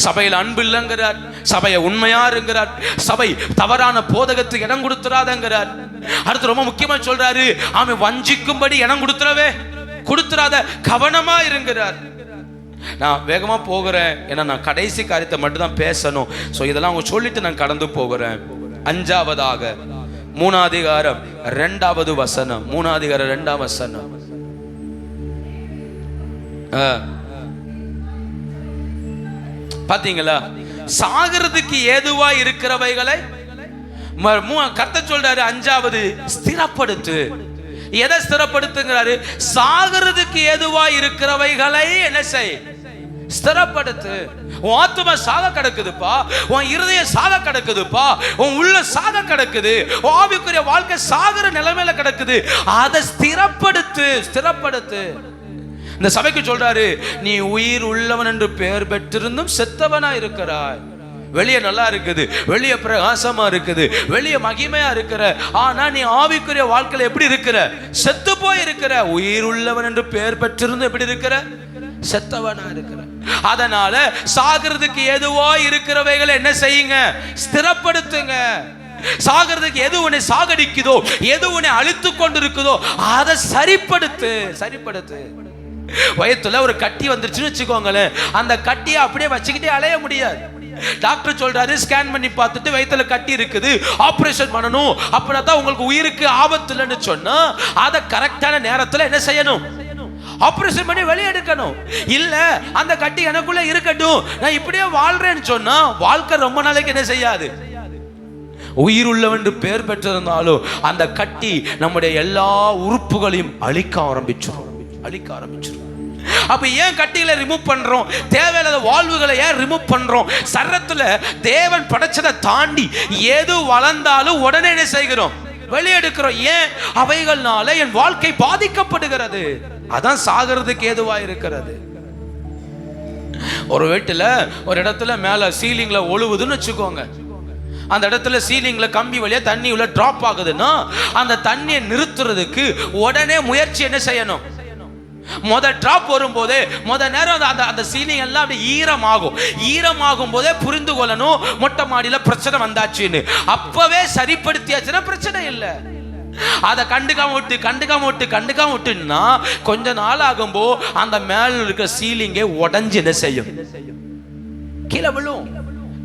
A: சபையில் அன்பு இல்லைங்கிறார், சபையை உண்மையா இருக்கிறார், சபை தவறான போதகத்துக்கு இடம் கொடுத்துறாதங்கிறார். அடுத்து ரொம்ப முக்கியமா சொல்றாரு, அவன் வஞ்சிக்கும்படி இடம் கொடுத்துறாத, கவனமா இருக்கிறார். நான் வேகமா போகிறேன், ஏன்னா நான் கடைசி காரியத்தை மட்டும் தான் பேசணும். ஸோ இதெல்லாம் அவங்க சொல்லிட்டு நான் கடந்து போகிறேன். அஞ்சாவதாக 3 அதிகாரம் 2வது வசனம். 3 அதிகாரம் 2ஆம் வசனம். பாத்தீங்களா? சாகிறதுக்கு ஏதுவா இருக்கிறவைகளை கர்த்தர் சொல்றாரு. 5வது, ஸ்திரப்படுத்து. எதை ஸ்திரப்படுத்துங்கிறாரு? சாகிறதுக்கு ஏதுவா இருக்கிறவைகளை என்ன செய்? ஸ்திரப்படுத்து. உன் ஆத்துமா சாக கிடக்குதுப்பா, உன் இருதயம் சாக கிடக்குதுப்பா, உன் உள்ள சாக கிடக்குது, உன் ஆவிக்குரிய வாழ்க்கை சாகிற நிலைமையில கிடக்குது. அதை ஸ்திரப்படுத்து. இந்த சபைக்கு சொல்றாரு, நீ உயிர் உள்ளவன் என்று பெயர் பெற்றிருந்தும் செத்தவனா இருக்கிறாய். வெளியே நல்லா இருக்குது, வெளியே பிரகாசமா இருக்குது, வெளியே மகிமையா இருக்கிற, ஆனா நீ ஆவிக்குரிய வாழ்க்கையில எப்படி இருக்கிற? செத்து போய் இருக்கிற. உயிர் உள்ளவன் என்று பெயர் பெற்றிருந்து எப்படி இருக்கிற? செத்தவனா இருக்கிற. அதனால சாகிறதுக்கு எதுவோ இருக்கிறவைகளை என்ன செய்யுங்க? ஸ்திரப்படுத்துங்க. சாகிறதுக்கு எது உன்னை சாகடிக்குதோ, எது உன்னை அழித்து கொண்டு இருக்குதோ அதை சரிப்படுத்து. வயத்துல ஒரு கட்டி வந்துருச்சுன்னு வச்சுக்கோங்களேன், அந்த கட்டியை அப்படியே வச்சுக்கிட்டே அலைய முடியாது. டாக்டர் சொல்றாரு, ஸ்கேன் பண்ணி பார்த்துட்டு வயித்துல கட்டி இருக்குது, ஆபரேஷன் பண்ணணும், அப்படின்னா உங்களுக்கு உயிருக்கு ஆபத்து இல்லைன்னு சொன்னா அதை கரெக்டான நேரத்தில் என்ன செய்யணும்? ஆபரேஷன் பண்ணி வெளியே எடுக்கணும். இல்ல அந்த கட்டி எனக்குள்ள இருக்கட்டும், நான் இப்படியே வாழ்றேன்னு சொன்னா வாழ்க்கை ரொம்ப நாளைக்கு என்ன செய்யாது? உயிர் உள்ளவன் பெயர் பெற்றிருந்தாலும் அந்த கட்டி நம்முடைய எல்லா உறுப்புகளையும் அழிக்க ஆரம்பிச்சிடும். அப்ப ஏன் கட்டிகளை ரிமூவ் பண்றோம்? தேவையில்லாத வாழ்வுகளை ஏன் ரிமூவ் பண்றோம்? சரத்துல தேவன் படைச்சதை தாண்டி எது வளர்ந்தாலும் உடனே என்ன செய்கிறோம்? வெளியெடுக்கிறோம். ஏன்? அவைகள்னால என் வாழ்க்கை பாதிக்கப்படுகிறது. அதான் சாகிறதுக்கு ஏதுவா இருக்கிறது. ஒரு வீட்டுல ஒரு இடத்துல மேல சீலிங்ல ஒழுகுதுன்னு வச்சுக்கோங்க. அந்த இடத்துல சீலிங்ல கம்பி வழியா தண்ணி உள்ள டிராப் ஆகுதுன்னா அந்த தண்ணியை நிறுத்துறதுக்கு உடனே முயற்சி என்ன செய்யணும்? டிராப் வரும்போதே நேரம் அந்த சீலிங் எல்லாம் அப்படி ஈரமாகும் போதே புரிந்து கொள்ளணும் மொட்டை மாடியில பிரச்சனை வந்தாச்சுன்னு. அப்பவே சரிப்படுத்தியாச்சுன்னா பிரச்சனை இல்லை. அதை கண்டுக்காம விட்டுன்னா கொஞ்ச நாள் ஆகும்போ அந்த மேல இருக்க சீலிங்கே உடஞ்சு என்ன செய்யும்? கீழே விழும்.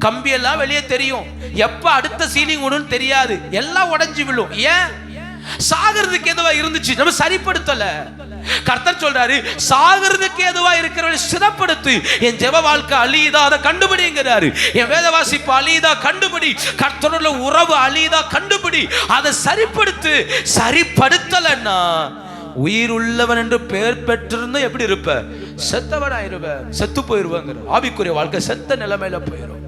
A: கம்பி எல்லாம் வெளியே தெரியும், எப்ப அடுத்த சீலிங் விடும் தெரியாது, எல்லாம் உடஞ்சு விழும். ஏன்? சாகிறதுக்கு எதுவா இருந்துச்சு, நம்ம சரிப்படுத்தல. கர்த்தர் சொல்றாரு, சாகிறதுக்கு எதுவா இருக்கிறவரை சிறப்படுத்து. என் ஜெப வாழ்க்கை அழியுதா, அதை கண்டுபிடிங்கிறாரு. என் வேத வாசிப்பு அழியுதா, கண்டுபிடி. கர்த்தரோட உறவு அழியுதா, கண்டுபிடி. அதை சரிப்படுத்து. சரிப்படுத்தலன்னா உயிர் உள்ளவன் என்று பெயர் பெற்றிருந்தா எப்படி இருப்ப? செத்தவனாயிருவ, செத்து போயிருவாங்க. ஆவிக்குரிய வாழ்க்கை செத்த நிலைமையில போயிடும்.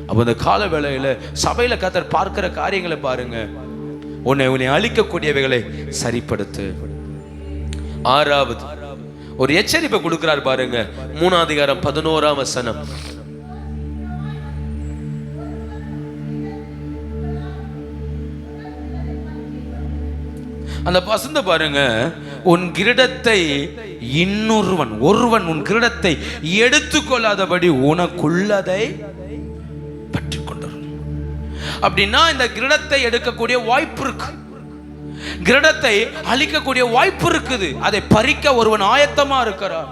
A: அப்ப இந்த கால வேளையில சபையில கர்த்தர் பார்க்கிற காரியங்களை பாருங்க. உன்னை அழிக்கக்கூடியவைகளை சரிப்படுத்து. ஆறாவது ஒரு எச்சரிப்பை கொடுக்கிறார் பாருங்க. 3ஆம் அதிகாரம் 11ஆம் வசனம். அந்த வசந்த பாருங்க. உன் கிரீடத்தை ஒருவன் உன் கிரீடத்தை எடுத்துக்கொள்ளாதபடி உனக்குள்ளதை பற்றி கொண்டார். அப்படின்னா இந்த கிரீடத்தை எடுக்கக்கூடிய வாய்ப்பு இருக்கு, கிரீடத்தை அழிக்கக்கூடிய வாய்ப்பு இருக்குது. அதை பறிக்க ஒருவன் ஆயத்தமா இருக்கிறார்.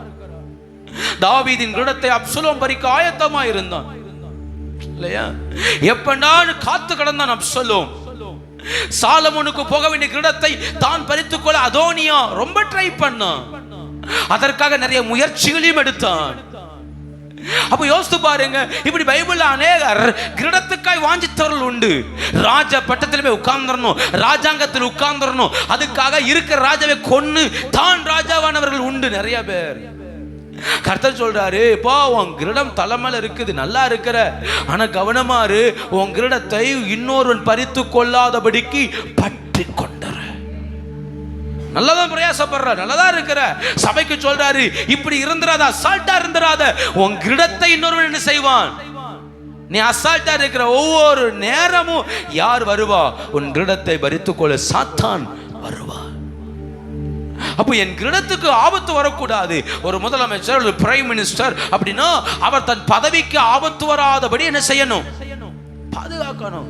A: தாவீதின் கிரீடத்தை அப்சலோம் பறிக்க ஆயத்தமா இருந்தான் இல்லையா? எப்படா காத்து கடந்தான் அப்சலோம். சாலமோனுக்கு போக வேண்டிய கிரீடத்தை தான் பறித்துக் கொள்ள அதோனியா ரொம்ப ட்ரை பண்ணான். அதற்காக நிறைய முயற்சிகளையும் எடுத்தான். அப்ப யோசித்து பாருங்க. இப்படி பைபிள்ல அநேகர் கிரீடத்துக்காய் வாஞ்சித்தவர்கள் உண்டு. ராஜ பட்டத்தில் போய் உட்கார்ந்துடணும், ராஜாங்கத்தில் உட்கார்ந்துடணும், அதுக்காக இருக்கிற ராஜாவை கொன்னு தான் ராஜாவானவர்கள் உண்டு நிறைய பேர். கர்த்தர் சொல்றாரு, பா உன் கிரீடம் தலைமையில இருக்குது, நல்லா இருக்கிற, ஆனா கவனமாறு, உன் கிரீடத்தை இன்னொருவன் பறித்து கொள்ளாதபடிக்கு பற்றி கொண்டாரு. நல்லதான் பிரயாசப்படுற, நல்லதான் இருக்கிற. சபைக்கு சொல்றாரு, இப்படி இருந்துராத, அசால்ட்டா இருந்துராத. உன் கிரீடத்தை இன்னொருவன் என்ன செய்வான்? நீ அசால்ட்டா இருக்கிற ஒவ்வொரு நேரமும் யார் வருவா? உன் கிரீடத்தை பறித்துக்கொள்ள சாத்தான் வருவா. அப்போ என் கிரீடத்துக்கு ஆபத்து வரக்கூடாது. ஒரு முதலமைச்சர், ஒரு பிரைம் மினிஸ்டர் அப்படின்னா அவர் தன் பதவிக்கு ஆபத்து வராதபடி என்ன செய்யணும்? பாதுகாக்கணும்.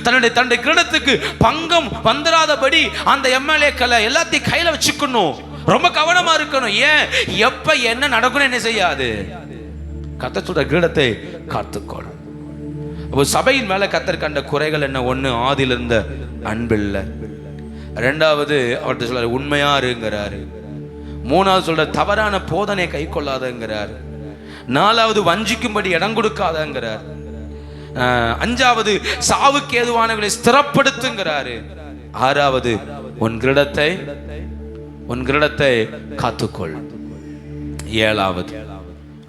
A: தன்னுடைய கிரீடத்துக்கு பங்கம் வந்துடாதபடி அந்த எம்எல்ஏக்களை எல்லாத்தையும் கையில வச்சுக்கணும். ரொம்ப கவனமா இருக்கணும். ஏன் எப்ப என்ன நடக்கணும் என்ன செய்யாது? கர்த்தர் சொல்ற கிரீடத்தை காத்துக்கொள். அப்போ சபையின் மேல கர்த்தர் கண்ட குறைகள் என்ன? ஒண்ணு, ஆதியில் இருந்த அன்பில்லை. ரெண்டாவது, அவர்கிட்ட சொல்ற உண்மையா இருங்கிறாரு. மூணாவது சொல்ற தவறான போதனை கை கொள்ளாதங்கிறார். நாலாவது வஞ்சிக்கும்படி இடம் கொடுக்காதங்கிறார். அஞ்சாவது சாவுக்கு ஏதுவானவர்களை ஸ்திரப்படுத்துங்கிறாரு. ஆறாவது உன் கிரீடத்தை காத்துக்கொள். ஏழாவது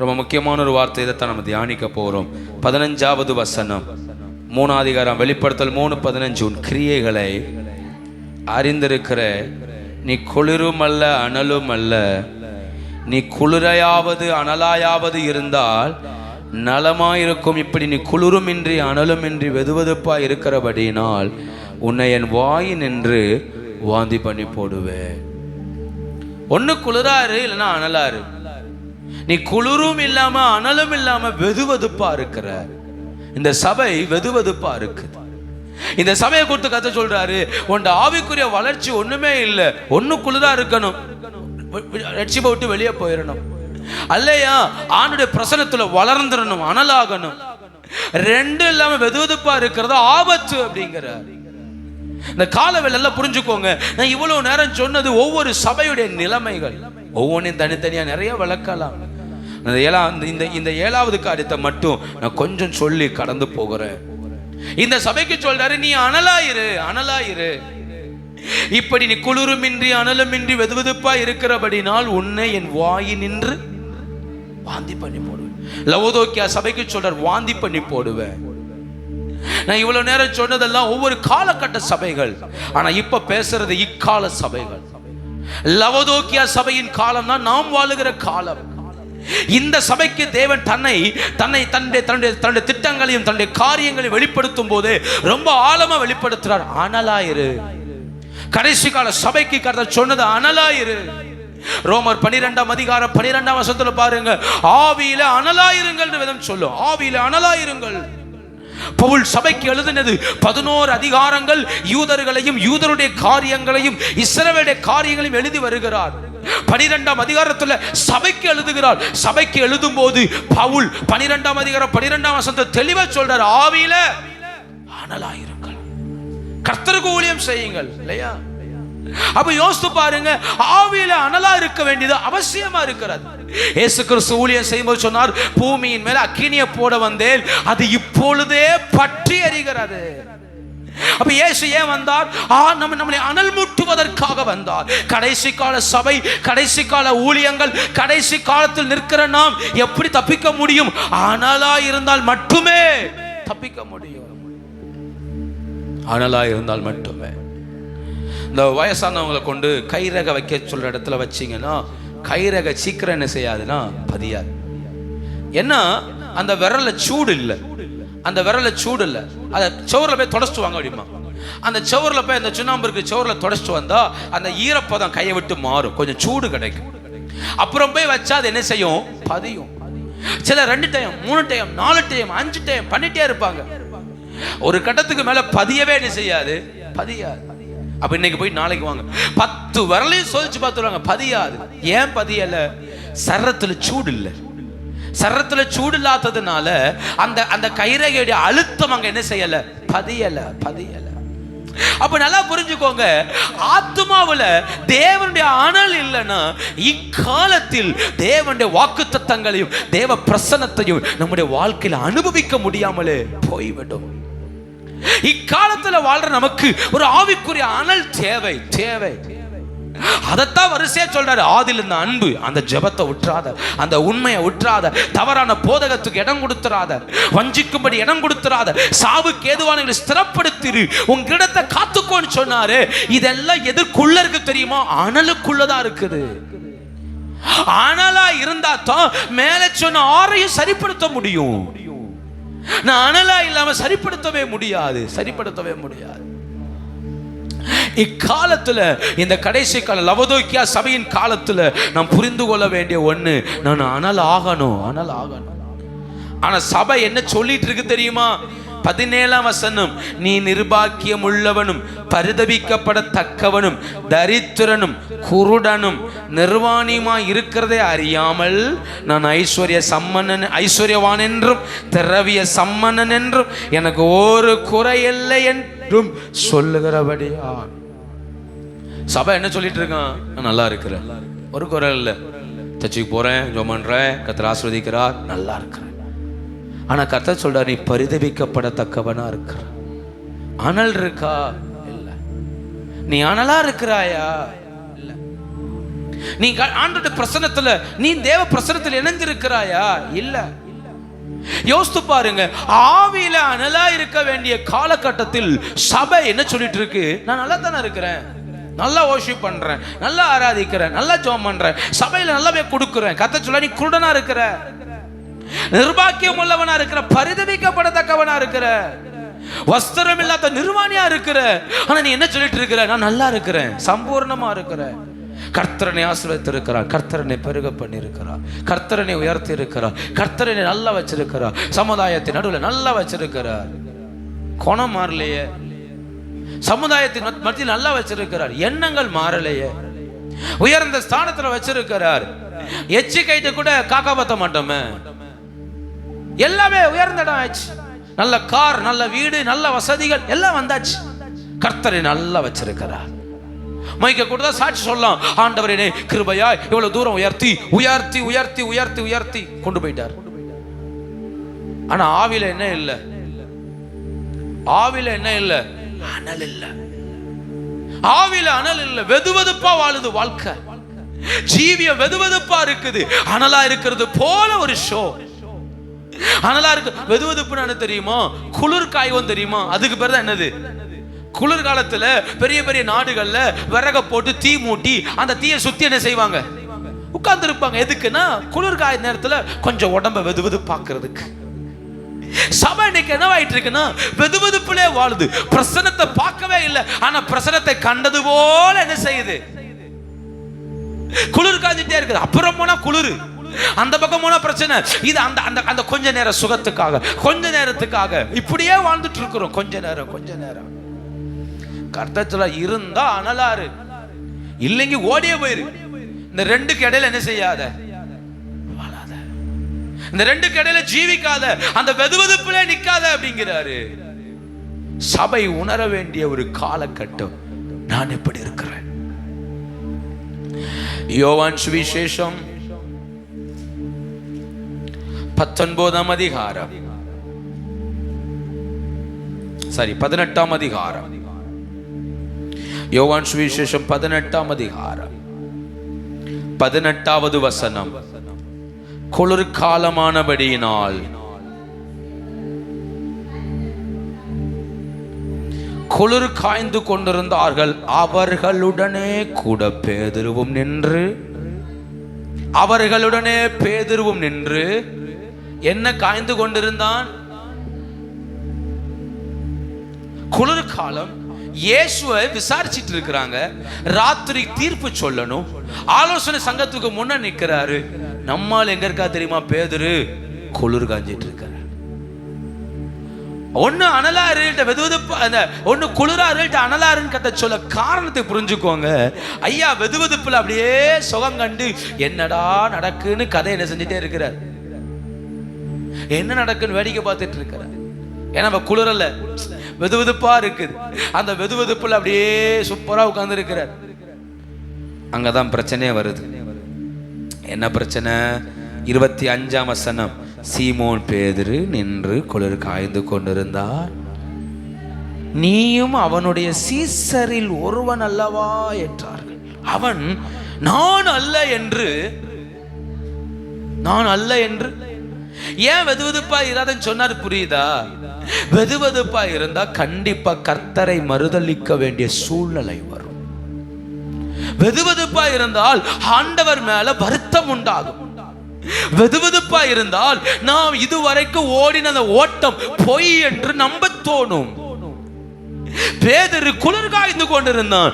A: ரொம்ப முக்கியமான ஒரு வார்த்தை, இதைத்தான் நம்ம தியானிக்க போறோம். 15வது வசனம், 3ஆம் அதிகாரம் வெளிப்படுத்தல் 3:15. உன் கிரியைகளை அறிந்திருக்கிற, நீ குளிரும் அல்ல அனலும் அல்ல. நீ குளிரையாவது அனலாயாவது இருந்தால் நலமாயிருக்கும். இப்படி நீ குளிருமின்றி அனலுமின்றி வெதுவெதுப்பாய் இருக்கிறபடியினால் உன்னை என் வாயின் என்று வாந்தி பண்ணி போடுவேன். ஒண்ணு குளிராரு, இல்லைன்னா அனலாரு. நீ குளிரும் இல்லாம அனலும் இல்லாம வெதுவெதுப்பா இருக்கிற. இந்த சபை வெதுவெதுப்பா இருக்குது. இந்த சபையை கொடுத்து கத்த சொல்றாரு, உன் ஆவிக்குரிய வளர்ச்சி ஒண்ணுமே இல்லை. ஒண்ணு குளிரா இருக்கணும், ரட்சிப்பை விட்டு வெளியே போயிடணும், அல்லையா ஆண்டுடைய பிரசனத்துல வளர்ந்துடணும், அனலாகணும். ரெண்டு இல்லாம வெதுவெதுப்பா இருக்கிறது ஆபத்து அப்படிங்கிறார். இந்த காலவெளியெல்லாம் புரிஞ்சுக்கோங்க. நான் இவ்வளவு நேரம் சொன்னது ஒவ்வொரு சபையுடைய நிலைமைகள், ஒவ்வொன்றையும் தனித்தனியா நிறைய விளக்கலாம். இந்த 7வது காரியத்தை மட்டும் நான் கொஞ்சம் சொல்லி கடந்து போகிறேன். இந்த சபைக்கு சொல்றாரு, நீ அனலாயிரு. இப்படி நீ குளிருமின்றி அனலுமின்றி வெதுவெதுப்பா இருக்கிறபடினால் உன்னை என் வாயின் நின்று வாந்தி பண்ணி போடுவேன். லவோதோக்கியா சபைக்கு சொல்றார், வாந்தி பண்ணி போடுவேன். நான் இவ்வளவு நேரம் சொன்னதெல்லாம் ஒவ்வொரு காலகட்ட சபைகள், ஆனா இப்ப பேசுறது இக்கால சபைகள். லவோதோக்கியா சபையின் காலம் தான் நாம் வாழுகிற காலம். இந்த சபைக்கு தேவன் தன்னுடைய திட்டங்களையும் தன்னுடைய காரியங்களையும் வெளிப்படுத்தும் போது ரொம்ப ஆழமா வெளிப்படுத்துறார். அனலாயிரு. கடைசி கால சபைக்கு கர்த்தர் சொன்னது அனலாயிரு. ரோமர் 12ஆம் அதிகாரம் 12ஆம் வசனத்துல பாருங்க, ஆவியில அனலாயிருங்கள் வேதம் சொல்லும். ஆவியில அனலாயிருங்கள். பவுல் சபைக்கு எழுதினது 11 அதிகாரங்கள். யூதர்களையும் யூதருடைய காரியங்களையும் இஸ்ரவேலுடைய காரியங்களையும் எழுதி வருகிறார். 12ஆம் அதிகாரத்துல சபைக்கு எழுதுகிறார். சபைக்கு எழுதும் போது பவுல் 12ஆம் அதிகாரம் 12ஆம் வசனத்தை தெளிவா சொல்றார், ஆவியில அனலாயிருங்கள். கர்த்தருக்கு ஊழியம் செய்யுங்கள் இல்லையா? அப்ப யோசித்து பாருங்க, ஆவியில அனலா இருக்க வேண்டியது அவசியமா இருக்கிறது. இயேசு கிறிஸ்து ஊழியம் செய்யும்போது சொன்னார், பூமியின் மேல அக்கினியை போட வந்தேன், அது இப்பொழுதே பற்றி எரிகிறது. அப்ப இயேசு ஏன் வந்தார்? நம்மளை அனல் மூட்டுவதற்காக வந்தார். கடைசி கால சபை, கடைசி கால ஊழியங்கள், கடைசி காலத்தில் நிற்கிற நாம் எப்படி தப்பிக்க முடியும்? அனலா இருந்தால் மட்டுமே தப்பிக்க முடியும். அனலா இருந்தால் மட்டுமே. இந்த வயசானவங்களை கொண்டு கைரக வைக்க சொல்ற இடத்துல வச்சிங்கன்னா கைரக சீக்கிரம் என்ன செய்யாதுன்னா பதியாது. ஏன்னா அந்த விரல்ல சூடு இல்லை, அந்த விரல்ல சூடு இல்லை. அதை சோறுல போய் தொடச்சிட்டு வாங்க அப்படிமா. அந்த சோறுல போய் அந்த சுண்ணாம்பு இருக்கு சோறுல தொடச்சிட்டு வந்தா அந்த ஈரப்பதம் கையை விட்டு மாறும், கொஞ்சம் சூடு கிடைக்கும். அப்புறம் போய் வச்சா அது என்ன செய்யும்? பதியும். சில 2 டைம் 3 டைம் 4 டைம் 5 டைம் பண்ணிட்டே இருப்பாங்க. ஒரு கட்டத்துக்கு மேல பதியவே என்ன செய்யாது? பதியாது. அப்ப இன்னைக்கு போய் நாளைக்கு வாங்க 10 விரலையும் சோதிச்சு பார்த்துருவாங்க, பதியாது. ஏன் பதியல? சரத்துல சூடு இல்லை. சரத்துல சூடு இல்லாததுனால அந்த அந்த கைரகையுடைய அழுத்தம் அங்க என்ன செய்யல? பதியல. அப்ப நல்லா புரிஞ்சுக்கோங்க, ஆத்துமாவுல தேவனுடைய அனல் இல்லைன்னா இக்காலத்தில் தேவனுடைய வாக்குத்தத்தங்களையும் தேவ பிரசன்னத்தையும் நம்முடைய வாழ்க்கையில அனுபவிக்க முடியாமலே போய்விடும். இக்காலத்துல வாழ்ற நமக்கு ஒரு ஆவிக்குரிய அனல் தேவை. அதைத்தான் வரிசையா சொல்றாரு. ஆதில் இருந்த அன்பு, அந்த ஜெபத்தை விட்டுறாத, அந்த உண்மையை விட்டுறாத, தவறான போதகத்துக்கு இடம் கொடுத்துறாத, வஞ்சிக்கும்படி இடம் கொடுத்துறாத, சாவுக்கு ஏதுவான ஸ்திரப்படுத்திரு, உங்க இடத்தை காத்துக்கோன்னு சொன்னாரு. இதெல்லாம் எதற்குள்ள இருக்கு தெரியுமா? அனலுக்குள்ளதான் இருக்குது. அனலா இருந்தா தான் மேலே சொன்ன ஆறையும் சரிப்படுத்த முடியும். நான் அனலா இல்லாம சரிப்படுத்தவே முடியாது. இக்காலத்துல, இந்த கடைசி கால லவோதிக்கேயா சபையின் காலத்துல நாம் புரிந்து கொள்ள வேண்டிய ஒண்ணு, நான் அனல் ஆகணும். ஆனா சபை என்ன சொல்லிட்டு இருக்கு தெரியுமா? 17ஆம் வசனம், நீ நிர்பாக்கியம் உள்ளவனும் பரிதபிக்கப்படத்தக்கவனும் தரித்திரனும் குருடனும் நிர்வாணியுமாய் இருக்கிறதே அறியாமல் நான் ஐஸ்வர்யவான் என்றும் திரவிய சம்மனன் என்றும் எனக்கு ஒரு குறையில்லை என்றும் சொல்லுகிறபடியா. சபை என்ன சொல்லிட்டு இருக்கான்? நான் நல்லா இருக்கிறேன், ஒரு குறை இல்லை, சர்ச்சுக்கு போறேன், ஜெபம் பண்றேன், கர்த்தர் ஆசீர்வதிக்கிறார், நல்லா இருக்கிறேன். ஆனா கர்த்தர் சொல்றார், நீ பரிதபிக்கப்படத்தக்கவனா இருக்கிற. அனல் இருக்கா? இல்ல. நீ அனலா இருக்கிறாயா? இல்ல. நீ ஆண்டவருடைய பிரசன்னத்துல, நீ தேவ பிரசன்னத்தில் இணைந்திருக்கிறாயா? இல்ல. யோசித்து பாருங்க, ஆவியில அனலா இருக்க வேண்டிய காலகட்டத்தில் சபை என்ன சொல்லிட்டு இருக்கு? நான் நல்லா தானே இருக்கிறேன், நல்லா வொர்ஷிப் பண்றேன், நல்லா ஆராதிக்கிறேன், நல்லா ஜெபம் பண்றேன், சபையில நல்லாவே கொடுக்கிறேன். கர்த்தர் சொல்ல, நீ குருடனா இருக்கிற, நிர்பாக்கியம் உள்ளவனா இருக்கிற, பரிதபிக்கப்படத்தக்கவனா இருக்கிற, வஸ்திரம் இல்லாத நிர்வாணியா இருக்கிற. ஆனா நீ என்ன சொல்லிட்டு இருக்கிற? நான் நல்லா இருக்கிறேன், சம்பூர்ணமா இருக்கிறேன். கர்த்தரனை ஆசீர்வதித்திருக்கிறார், கர்த்தரனை பெருக பண்ணி இருக்கிறார், கர்த்தரனை உயர்த்தி இருக்கிறார், கர்த்தரனை நல்லா வச்சிருக்கிறார், சமுதாயத்தின் நடுவில் நல்லா வச்சிருக்கிறார். குணம் மாறலையே, சமுதாயத்தின் மத்தியில் நல்லா வச்சிருக்கிறார், எண்ணங்கள் மாறலையே, உயர்ந்த ஸ்தானத்துல வச்சிருக்கிறார். எச்சி கைட்டு கூட காக்கா பத்த மாட்டோமே, எல்லாமே உயர்ந்த இடம் ஆச்சு. நல்ல கார், நல்ல வீடு, நல்ல வசதிகள் எல்லாம் வந்தாச்சு. கர்த்தரை நல்லா வச்சிருக்கிறார். மைக்க கூட சாட்சி சொல்லலாம், ஆண்டவரே கிருபையா இவ்வளவு தூரம் உயர்த்தி உயர்த்தி உயர்த்தி உயர்த்தி உயர்த்தி கொண்டு போயிட்டார். ஆனா ஆவில என்ன இல்ல? ஆவில என்ன இல்ல? அனல் இல்ல. ஆவில அனல் இல்ல. வெதுவெதுப்பா வாழுது வாழ்க்கை, ஜீவியம் வெதுவெதுப்பா இருக்குது. அனலா இருக்கிறது போல ஒரு ஷோ. அனலா இருக்கு. வெதுவெதுப்புன்னு தெரியுமா? குளிர் காய்வும் தெரியுமா? அதுக்கு பேர் தான் என்னது? குளிர்காலத்துல பெரிய பெரிய நாடுகள்ல விறக போட்டு தீ மூட்டி அந்த தீயை சுத்தி என்ன செய்வாங்க? உட்கார்ந்து இருப்பாங்க. எதுக்குன்னா குளிர்காய நேரத்துல கொஞ்சம் உடம்ப வெதுவெது பாக்குறதுக்கு. சபை இன்னைக்கு என்னவாயிட்டு இருக்குன்னா வெதுவெதுப்புலே வாழுது. பிரசன்னத்தை பார்க்கவே இல்லை, ஆனா பிரசன்னத்தை கண்டது போல என்ன செய்யுது? குளிர் காஞ்சிட்டே இருக்குது. அப்புறம் போனா குளிர், அந்த பக்கம் போனா பிரச்சனை. இது அந்த அந்த அந்த கொஞ்ச நேர சுகத்துக்காக, கொஞ்ச நேரத்துக்காக இப்படியே வாழ்ந்துட்டு இருக்கிறோம். கொஞ்ச நேரம் கர்த்தத்துல இருந்தா அனலாரு, இல்லைங்க ஓடியே போயிரு. இந்த ரெண்டுக்கு இடையில என்ன செய்யாத? வாழாத. இந்த ரெண்டுக்கு இடையில ஜீவிக்காத, அந்த வெதுவெதுப்புல நிக்காத அப்படிங்கிறாரு. சபை உணர வேண்டிய ஒரு காலகட்டம். நான் எப்படி இருக்கிறேன்? யோவான் சுவிசேஷம் 19ஆம் அதிகாரம் 18ஆம் அதிகாரம். யோவான் சுவிசேஷம் 18ஆம் அதிகாரம் 18வது வசனம். குளிர்காலமானபடியினால் குளிர் காய்ந்து கொண்டிருந்தார்கள். அவர்களுடனே கூட பேதுருவும் நின்று என்ன காய்ந்து கொண்டிருந்தான்? குளிர்காலம். இயேசுவை விசாரிச்சிட்டு இருக்கிறாங்க. ராத்திரி தீர்ப்பு சொல்லணும். ஆலோசனை சங்கத்துக்கு முன்ன நிக்கிறாரு. நம்மால் எங்க இருக்கா தெரியுமா? பேதுரு குளிர் காஞ்சிட்டு இருக்காரு. ஒன்னு அனலாறுகிட்ட வெதுவெதுப்பு, அந்த ஒன்னு குளிராறுகிட்ட அனலாறுன்னு கத்த சொல்ல காரணத்தை புரிஞ்சுக்கோங்க. ஐயா வெதுவெதுப்புல அப்படியே சுகம் கண்டு என்னடா நடக்குன்னு கதை என்ன செஞ்சுட்டே இருக்கிறார். என்ன நடக்குன்னு வேடிக்கை பார்த்துட்டு இருக்கிறார். ஏன்னா குளிரல்ல, வெதுவெதுப்பா இருக்குது. அந்த வெதுவெதுப்புல அப்படியே சூப்பரா உட்கார்ந்து இருக்கிறார். அங்கதான் பிரச்சனையே வருது. என்ன பிரச்சனை? 25ஆம் வசனம். சீமோன் பேதுரு நின்று குளிர் காய்ந்து கொண்டிருந்தார். நீயும் அவனுடைய சீசரில் ஒருவன் அல்லவா என்றார்கள். அவன் நான் அல்ல என்று ஏன் வெதுவெதுப்பா இராதன்னு சொன்னார். புரியுதா? வெதுவெதுப்பா இருந்தா கண்டிப்பா கர்த்தரை மறுதலிக்க வேண்டிய சூழ்நிலை வரும். வெதுவெதுப்பா இருந்தால் ஆண்டவர் மேல வருத்தம் உண்டாகும். வெதுவெதுப்பா இருந்தால் நாம் இதுவரைக்கும் ஓடின அந்த ஓட்டம் பொய் என்று நம்ப தோணும். பேதுரு குளிர் காய்ந்து கொண்டிருந்தான்.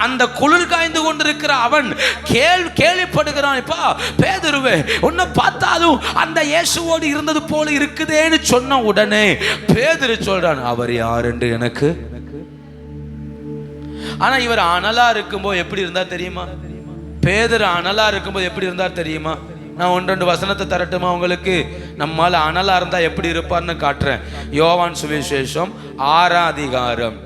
A: அந்த குளிர் காய்ந்து கொண்டிருக்கிற அவன் கேள்விப்படுகிறான். இப்பா பேதுருவே, உன்னை பார்த்தாலும் அந்த இயேசுவோடு இருந்தது போல இருக்குதேன்னு சொன்ன உடனே பேதுரு சொல்றான், அவர் யார் என்று எனக்கு. ஆனா இவர் அனலா இருக்கும்போது எப்படி இருந்தா தெரியுமா? பேதுரு அனலா இருக்கும்போது எப்படி இருந்தா தெரியுமா? நான் 1-2 வசனத்தை தரட்டுமா உங்களுக்கு? நம்மால் அனலா இருந்தா எப்படி இருப்பார்னு காட்டுறேன். யோவான் சுவிசேஷம் 6ஆம் அதிகாரம்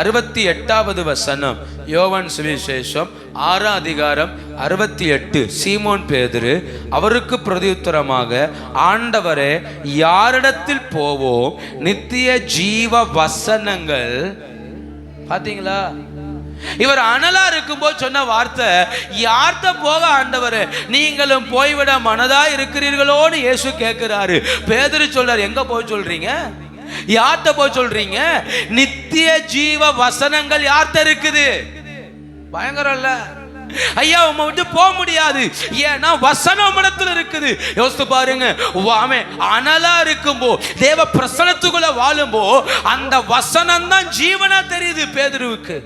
A: 68வது வசனம். யோவான் சுவிசேஷம் 6ஆம் அதிகாரம் 68. சீமோன் பேதுரு அவருக்கு பிரதியுத்தரமாக, ஆண்டவரே, யாரிடத்தில் போவோம்? நித்திய ஜீவ வசனங்கள். பாத்தீங்களா? இவர் அனலா இருக்கும்போது சொன்ன வார்த்தை, யார்கிட்ட போக ஆண்டவரே, நீங்களும் போய்விட மனதா இருக்கிறீர்களோன்னு இயேசு கேட்கிறாரு. பேதுரு சொல்றாரு, எங்க போய் சொல்றீங்க? யார்கிட்ட போய் சொல்றீங்க? நித்திய ஜீவ வசனங்கள் யார்கிட்ட இருக்குது? பயங்கரம் இல்ல ஐயா? உம்மை விட்டு போக முடியாது. ஏன்னா வசனம் இடத்துல இருக்குது. யோசித்து பாருங்க. அனலா இருக்கும்போ, தேவ பிரசனத்துக்குள்ள வாழும்போ அந்த வசனம் தான் ஜீவனா தெரியுது பேதுருவுக்கு.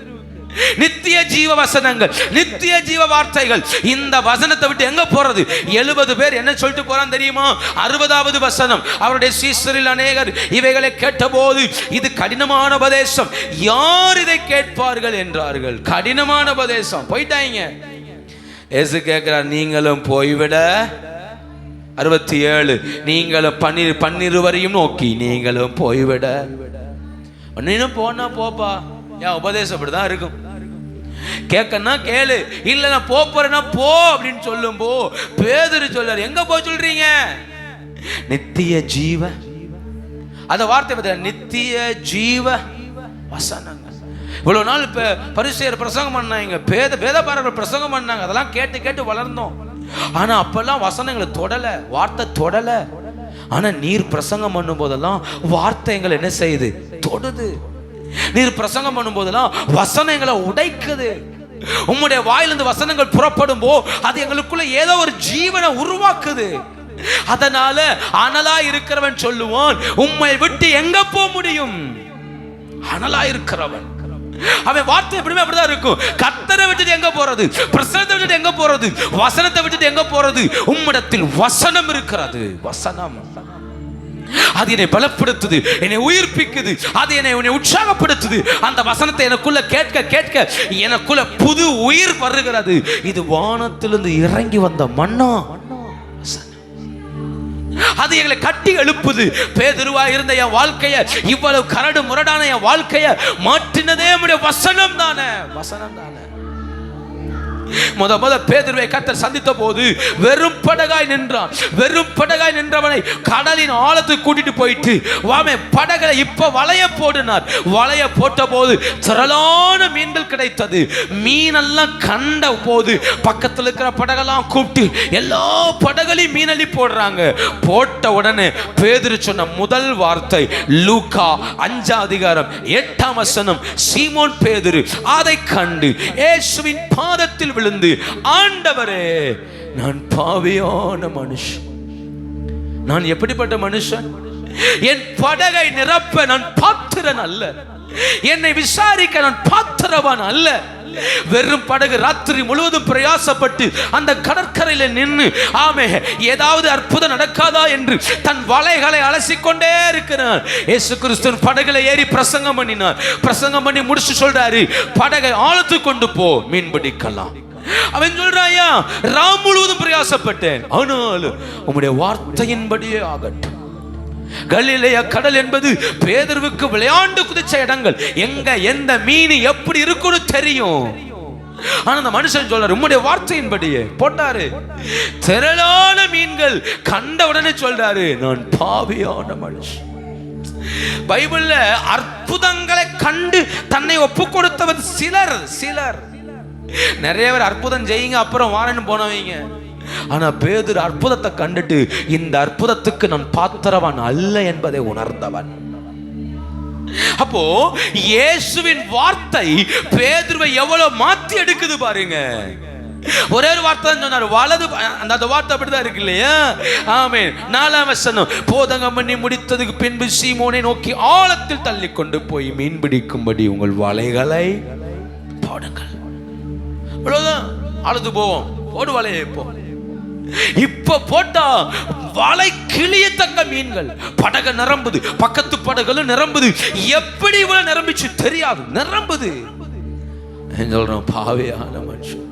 A: நித்திய ஜீவ வசனங்கள், நித்திய ஜீவ வார்த்தைகள். இந்த வசனத்தை விட்டு எங்க போறது? 70 பேர் என்ன சொல்லிட்டு போறான் தெரியுமா? 60வது வசனம். அவருடைய சீசரில் அநேகர் இவைகளை கேட்டபோது, இது கடினமான உபதேசம், யார் இதை கேட்பார்கள் என்றார்கள். கடினமான உபதேசம். போயிட்டாங்க. இயேசு கேட்கிறார், நீங்களும் போய்விட. 67. நீங்களும் 12 நோக்கி நீங்களும் போய்விட. நீனும் போனா போப்பா, என் உபதேசம் அப்படிதான் இருக்கும். கேட்கனா கேளு, இல்ல நான் போறேன்னா போ அப்படின்னு சொல்லும் போ. பேதுரு சொல்றாரு, எங்க போய் சொல்றீங்க? நித்திய ஜீவ, அந்த வார்த்தை பத்தி, நித்திய ஜீவ வசனங்கள். இவ்வளவு நாள் பரிசேயர் பிரசங்கம் பண்ணாங்க, வேதபாரகர் பிரசங்கம் பண்ணாங்க, அதெல்லாம் கேட்டு கேட்டு வளர்ந்தோம். ஆனா அப்பெல்லாம் வசனங்களை தொடல, வார்த்தை தொடல. ஆனா நீர் பிரசங்கம் பண்ணும் போதெல்லாம் வார்த்தைகள் என்ன செய்யுது? தொடுது. நீர் பிரசங்கம் பண்ணும் போதெல்லாம் வசனங்களை உடைக்குது. உம்முடைய வாயிலிருந்து வசனங்கள் புறப்படும் போ, அது எங்களுக்குள்ள ஏதோ ஒரு ஜீவனை உருவாக்குது. அதனால அனலா இருக்கிறவன் சொல்லுவான், உம்மை விட்டு எங்க போக முடியும்? அனலா இருக்கிறவன் அவன் வார்த்தை எப்படியுமே அப்படிதான் இருக்கும். கர்த்தரை விட்டுட்டு எங்க போறது? பிரசனத்தை விட்டுட்டு எங்க போறது? வசனத்தை விட்டுட்டு எங்க போறது? உம்மிடத்தில் வசனம் இருக்கிறது. வசனம் அது என்னை பலப்படுத்துது, என்னை உயிர்ப்பிக்குது, அது என்னை உற்சாகப்படுத்துது. அந்த வசனத்தை எனக்குள்ள கேட்க கேட்க எனக்குள்ள புது உயிர் வருகிறது. இது வானத்திலிருந்து இறங்கி வந்த மன்னா. அது எங்களை கட்டி எழுப்புது. பேதுருவா இருந்த என் வாழ்க்கைய, இவ்வளவு கரடு முரடான என் வாழ்க்கைய மாற்றினதே நம்முடைய வசனம் தானே, வசனம் தானே. முத பேதுருவை கர்த்தர் சந்தித்த போது வெறும் படகாய் நின்றான். வெறும் படகாய் நின்றவனை கடலின் ஆழத்துக்கு கூட்டிட்டு போயிட்டு வாமே படகை இப்ப வளைய போடுனார். வளைய போட்ட போது திரளான மீன்கள் கிடைத்தது. மீனெல்லாம் கண்ட போது பக்கத்தில் இருக்கிற படகெல்லாம் கூப்பிட்டு எல்லா படகளையும் மீனலி போடுறாங்க. போட்ட உடனே பேதுரு சொன்ன முதல் வார்த்தை லூக்கா 5:8 சீமோன் பேதுரு அதை கண்டு இயேசுவின் பாதத்தில் விழுந்து, ஆண்டவரே, நான் பாவியான மனுஷன். நான் எப்படிப்பட்ட மனுஷன்? என் படகை நிரப்ப நான் பாத்திரன் அல்ல. என்னை விசாரிக்க நான் பாத்திரவான் அல்ல. வெறும் படகு ராத்திரி முழுவதும் பிரயாசப்பட்டு அந்த கடற்கரையில் நின்று ஆமே ஏதாவது அற்புதம் நடக்காதா என்று தன் வலைகளை அலசிக்கொண்டே இருக்கிறார். இயேசு கிறிஸ்து படகுல ஏறி பிரசங்கம் பண்ணினார். பிரசங்கம் பண்ணி முடிச்சு சொல்றாரு, படகை ஆழத்துக்கு கொண்டு போ, மீன் பிடிக்கலாம். அவன் சொல்றாயா, ராம் முழுவதும் பிரயாசப்பட்டேன், ஆனால் உம்முடைய வார்த்தையின்படியே ஆகட்டும். கலிலேயா கடல் என்பது பேதுருவுக்கு விளையாண்டு குதிச்ச இடங்கள். எங்க எந்த மீன் எப்படி இருக்குன்னு தெரியும். ஆனா அந்த மனுஷன் சொல்றாரு, உம்முடைய வார்த்தையின்படியே போட்டாரு. திரளான மீன்கள் கண்ட உடனே சொல்றாரு, நான் பாவியான மனுஷன். பைபிள்ல அற்புதங்களை கண்டு தன்னை ஒப்பு கொடுத்தவர் சிலர். நிறைய பேர் அற்புதம் செய்யுங்க அப்புறம் வாரன்னு போனவங்க. ஆனா பேதுரு அற்புதத்தை கண்டுட்டு இந்த அற்புதத்துக்கு நான் பாத்திரவான் அல்ல என்பதை உணர்ந்தவன். அப்போ இயேசுவின் வார்த்தை பேதுருவை எவ்வளவு மாத்தி எடுக்குது பாருங்க. ஒரே ஒரு வார்த்தை தான் சொன்னார், வலது. அந்த வார்த்தை அப்படிதான் இருக்கு இல்லையா? ஆமென். 4ஆம் வசனம், போதகம் பண்ணி முடித்ததுக்கு பின்பு சீமோனை நோக்கி ஆழத்தில் தள்ளி கொண்டு போய் மீன் பிடிக்கும்படி உங்கள் வலைகளை போடுங்கள். அவ்வளவுதான், ஆழத்து போவோம், போடு வலையை. இப்ப போட்டா வலை கிளியத்தக்க மீன்கள், படகு நிரம்புது, பக்கத்து படகுகளும் நிரம்புது. எப்படி இவ்வளவு நிரம்பிச்சு தெரியாது, நிரம்புது. சொல்றோம் பாவியான மனுஷன்.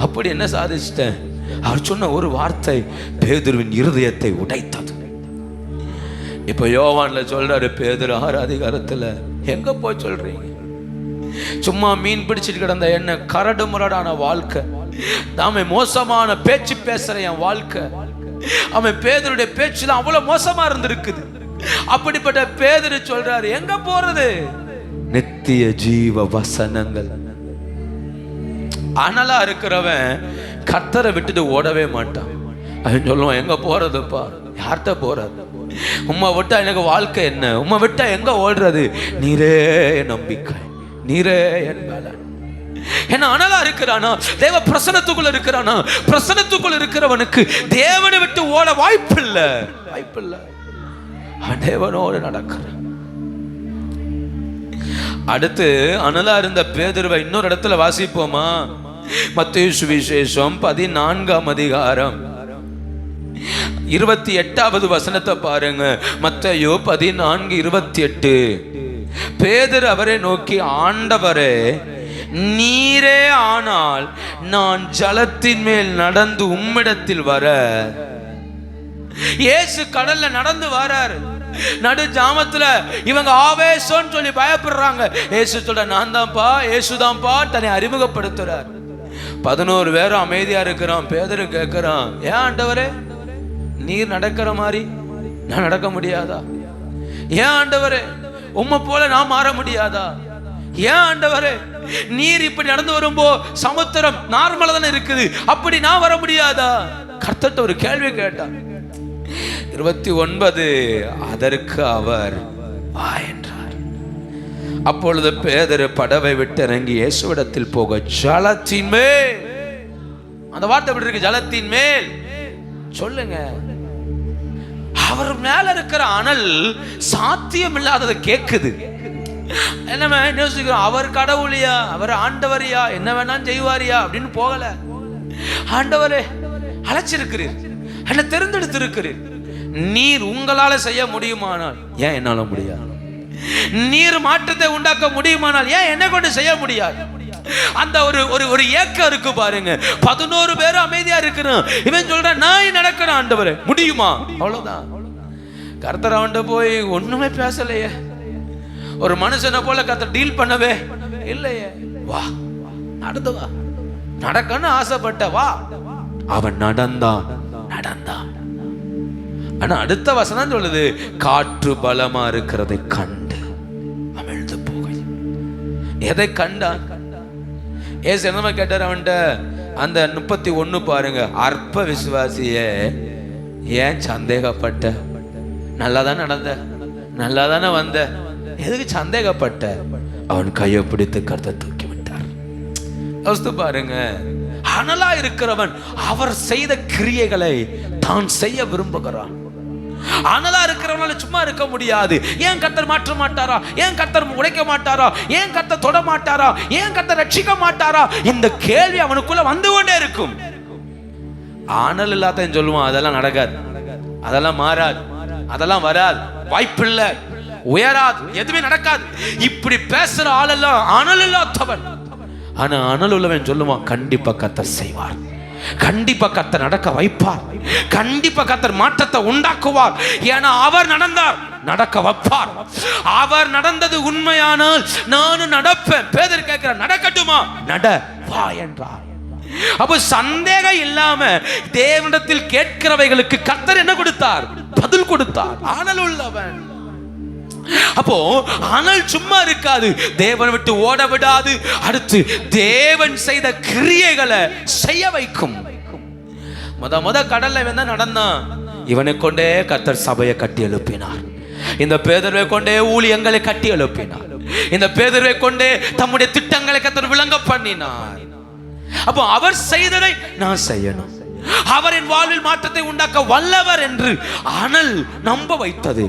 A: அப்படி என்ன சாதிச்சிட்டேன்? அவர் சொன்ன ஒரு வார்த்தை பேதுருவின் இருதயத்தை உடைத்தது. இப்ப யோவான்ல சொல்றாரு, பேதுரு 6 அதிகாரத்துல, எங்க போய் சொல்றீங்க? சும்மா மீன் பிடிச்சிட்டு கிடந்த என்ன கரடு முரடான வாழ்க்கை, நாம மோசமான பேச்சு பேசுற என் வாழ்க்கை. அவன் பேதுருடைய பேச்சுல அவ்வளவு மோசமா இருந்திருக்குது. அப்படிப்பட்ட பேதுரு சொல்றாரு, எங்க போறது? நித்திய ஜீவ வசனங்கள். அனலா இருக்கிறவன் கர்த்தரை விட்டுட்டு ஓடவே மாட்டான். அவன் சொல்லுவான், எங்க போறதுப்பா? யார்கிட்ட போறது? உம்மை விட்டா எனக்கு வாழ்க்கை என்ன? உம்மை விட்டா எங்க ஓடுறது? நீரே நம்பிக்கை, நீரே என் பலன். என்ன அனலா இருக்கிறானா? தேவ பிரசன்னத்துக்குள்ள இருக்கிறானா? பிரசன்னத்துக்குள்ள இருக்கிறவனுக்கு தேவனை விட்டு ஓட வாய்ப்பில்லை, வாய்ப்பில்லை. தேவனோடு நடக்கிறான். அடுத்து அனலா இருந்த பேதுருவை இன்னொரு இடத்துல வாசிப்போமா? மத்தேயு சுவிசேஷம் 14ஆம் அதிகாரம் 28வது வசனத்தை பாருங்க. மத்தேயு 14:28. பேதுரு அவரை நோக்கி, ஆண்டவரே, நீரே ஆனால் நான் ஜலத்தின் மேல் நடந்து உம்மிடத்தில் வர. இயேசு கடல்ல நடந்து வராரு. நடு ஜாமத்துல இவங்க ஆவேசம்னு சொல்லி பயப்படுறாங்க. இயேசு சொல்ற, நான் தான்ப்பா, இயேசுதான்ப்பா, தன்னை அறிமுகப்படுத்துறார். 11 பேரும் அமைதியா இருக்கிறான். பேதுரு கேட்கிறான், ஏன் ஆண்டவரே, நீர் நடக்கிற மாதிரி நான் நடக்க முடியாதா? ஏன் ஆண்டவரே, உம்மை போல நான் மாற முடியாதா? ஏன் ஆண்டவரே, நீர் இப்படி நடந்து வரும்போ சமுத்திரம் நார்மலா தானே இருக்குது, அப்படி நான் வர முடியாதா? கர்த்தர்ட்ட ஒரு கேள்வி கேட்டான். 29. அதற்கு அவர் வா என்றார். அப்பொழுது பேதுரு படவை விட்டு இறங்கி இயேசுவிடத்தில் போக ஜலத்தின் மேல். அந்த வார்த்தை எப்படி இருக்கு? ஜலத்தின் மேல். சொல்லுங்க, அவர் மேல இருக்கிற அனல் சாத்தியம் இல்லாததை கேக்குது. என்ன யோசிக்கிறோம், அவர் கடவுளியா, அவர் ஆண்டவரியா, என்ன வேணாலும் செய்வாரியா அப்படின்னு போகல. ஆண்டவரே அழைச்சிருக்கிறீர், என்ன தெரிந்தெடுத்திருக்கிறீர். நீர் உங்களால செய்ய முடியுமானால் ஏன் என்னால முடியாது? நீர் மாற்றத்தை உண்டாக்க முடியுமானால் ஏன் என்ன கொண்டு செய்ய முடியாது? அந்த ஒரு ஏக்கம் இருக்கு பாருங்க. 11 பேரும் அமைதியா இருக்கிறோம். இவன் சொல்றான் நான் நடக்கணும் ஆண்டவரே, முடியுமா? அவ்வளவுதான். கர்த்தர் அவன்கிட்ட போய் ஒண்ணுமே பேசலையே. ஒரு மனுஷனை போல கர்த்தர் டீல் பண்ணவே இல்லையே. வா நடந்து வா, நடக்கன்னு ஆசைப்பட்ட வா. அவன் நடந்தான். ஆனா அடுத்த வசனம் சொல்லுது, காற்று பலமா இருக்கிறதை கண்டு அமிழ்ந்து போக. எதை கண்டான்? ஏசு என்னமா கேட்டார் அவன்கிட்ட? அந்த 31 பாருங்க. அற்ப விசுவாசிய ஏன் சந்தேகப்பட்ட? நல்லாதானே நடந்த, நல்லாதானே வந்த, எதுக்கு சந்தேகப்பட்ட? அவன் கையை பிடித்து கர்த்தர் தூக்கி விட்டார். யோசித்து பாருங்க. அனலா இருக்கிறவன் அவர் செய்த கிரியைகளை தான் செய்ய விரும்புகிறான். அனலா இருக்கிறவனால சும்மா இருக்க முடியாது. ஏன் கர்த்தர் மாற்ற மாட்டாரா? ஏன் கர்த்தர் உடைக்க மாட்டாரா? ஏன் கர்த்தர் தொட மாட்டாரா? ஏன் கர்த்தர் ரட்சிக்க மாட்டாரா? இந்த கேள்வி அவனுக்குள்ள வந்து கொண்டே இருக்கும். ஆனல் இல்லாதன்னு சொல்லுவான், அதெல்லாம் நடக்காது, அதெல்லாம் மாறாது, அதெல்லாம் வராது, வாய்ப்பில்லை, உயராது, எதுவுமே நடக்காது. இப்படி பேசுற ஆளெல்லாம் அனல் இல்லாதவன். ஆனா அனல் உள்ளவன் சொல்லுவான், கண்டிப்பா கர்த்தர் செய்வார், கண்டிப்பா கர்த்தர் நடக்க வைப்பார், கண்டிப்பா கர்த்தர் மாற்றத்தை உண்டாக்குவார். ஏன்னா அவர் நடந்தார், நடக்க வைப்பார். அவர் நடந்தது உண்மையானால் நானும் நடப்பேன். பேதர் கேட்கிறார், நடக்கட்டுமா? நட வா என்றார். அப்போ சந்தேகம் இல்லாம தேவனிடத்தில் கேட்கிறவைகளுக்கு கர்த்தர் என்ன கொடுத்தார்? பதில் கொடுத்தார். ஆனல் உள்ளவன். அப்போ அனல் சும்மா இருக்காது, தேவனை விட்டு ஓட விடாது. அடுத்து தேவன் செய்த கிரியைகளை செய்ய வைக்கும். முத கடல்ல இவன் தான் நடந்தான். இவனை கொண்டே கர்த்தர் சபையை கட்டி எழுப்பினார். இந்த பேதுருவை கொண்டே ஊழியங்களை கட்டி எழுப்பினார். இந்த பேதுருவை கொண்டே தம்முடைய திட்டங்களை கர்த்தர் விளங்க பண்ணினார். அப்போ அவர் செய்ததை நான் செய்யணும். அவரின் வாழ்வில் மாற்றத்தை உண்டாக்க வல்லவர் என்று அனல் நம்ப வைத்தது.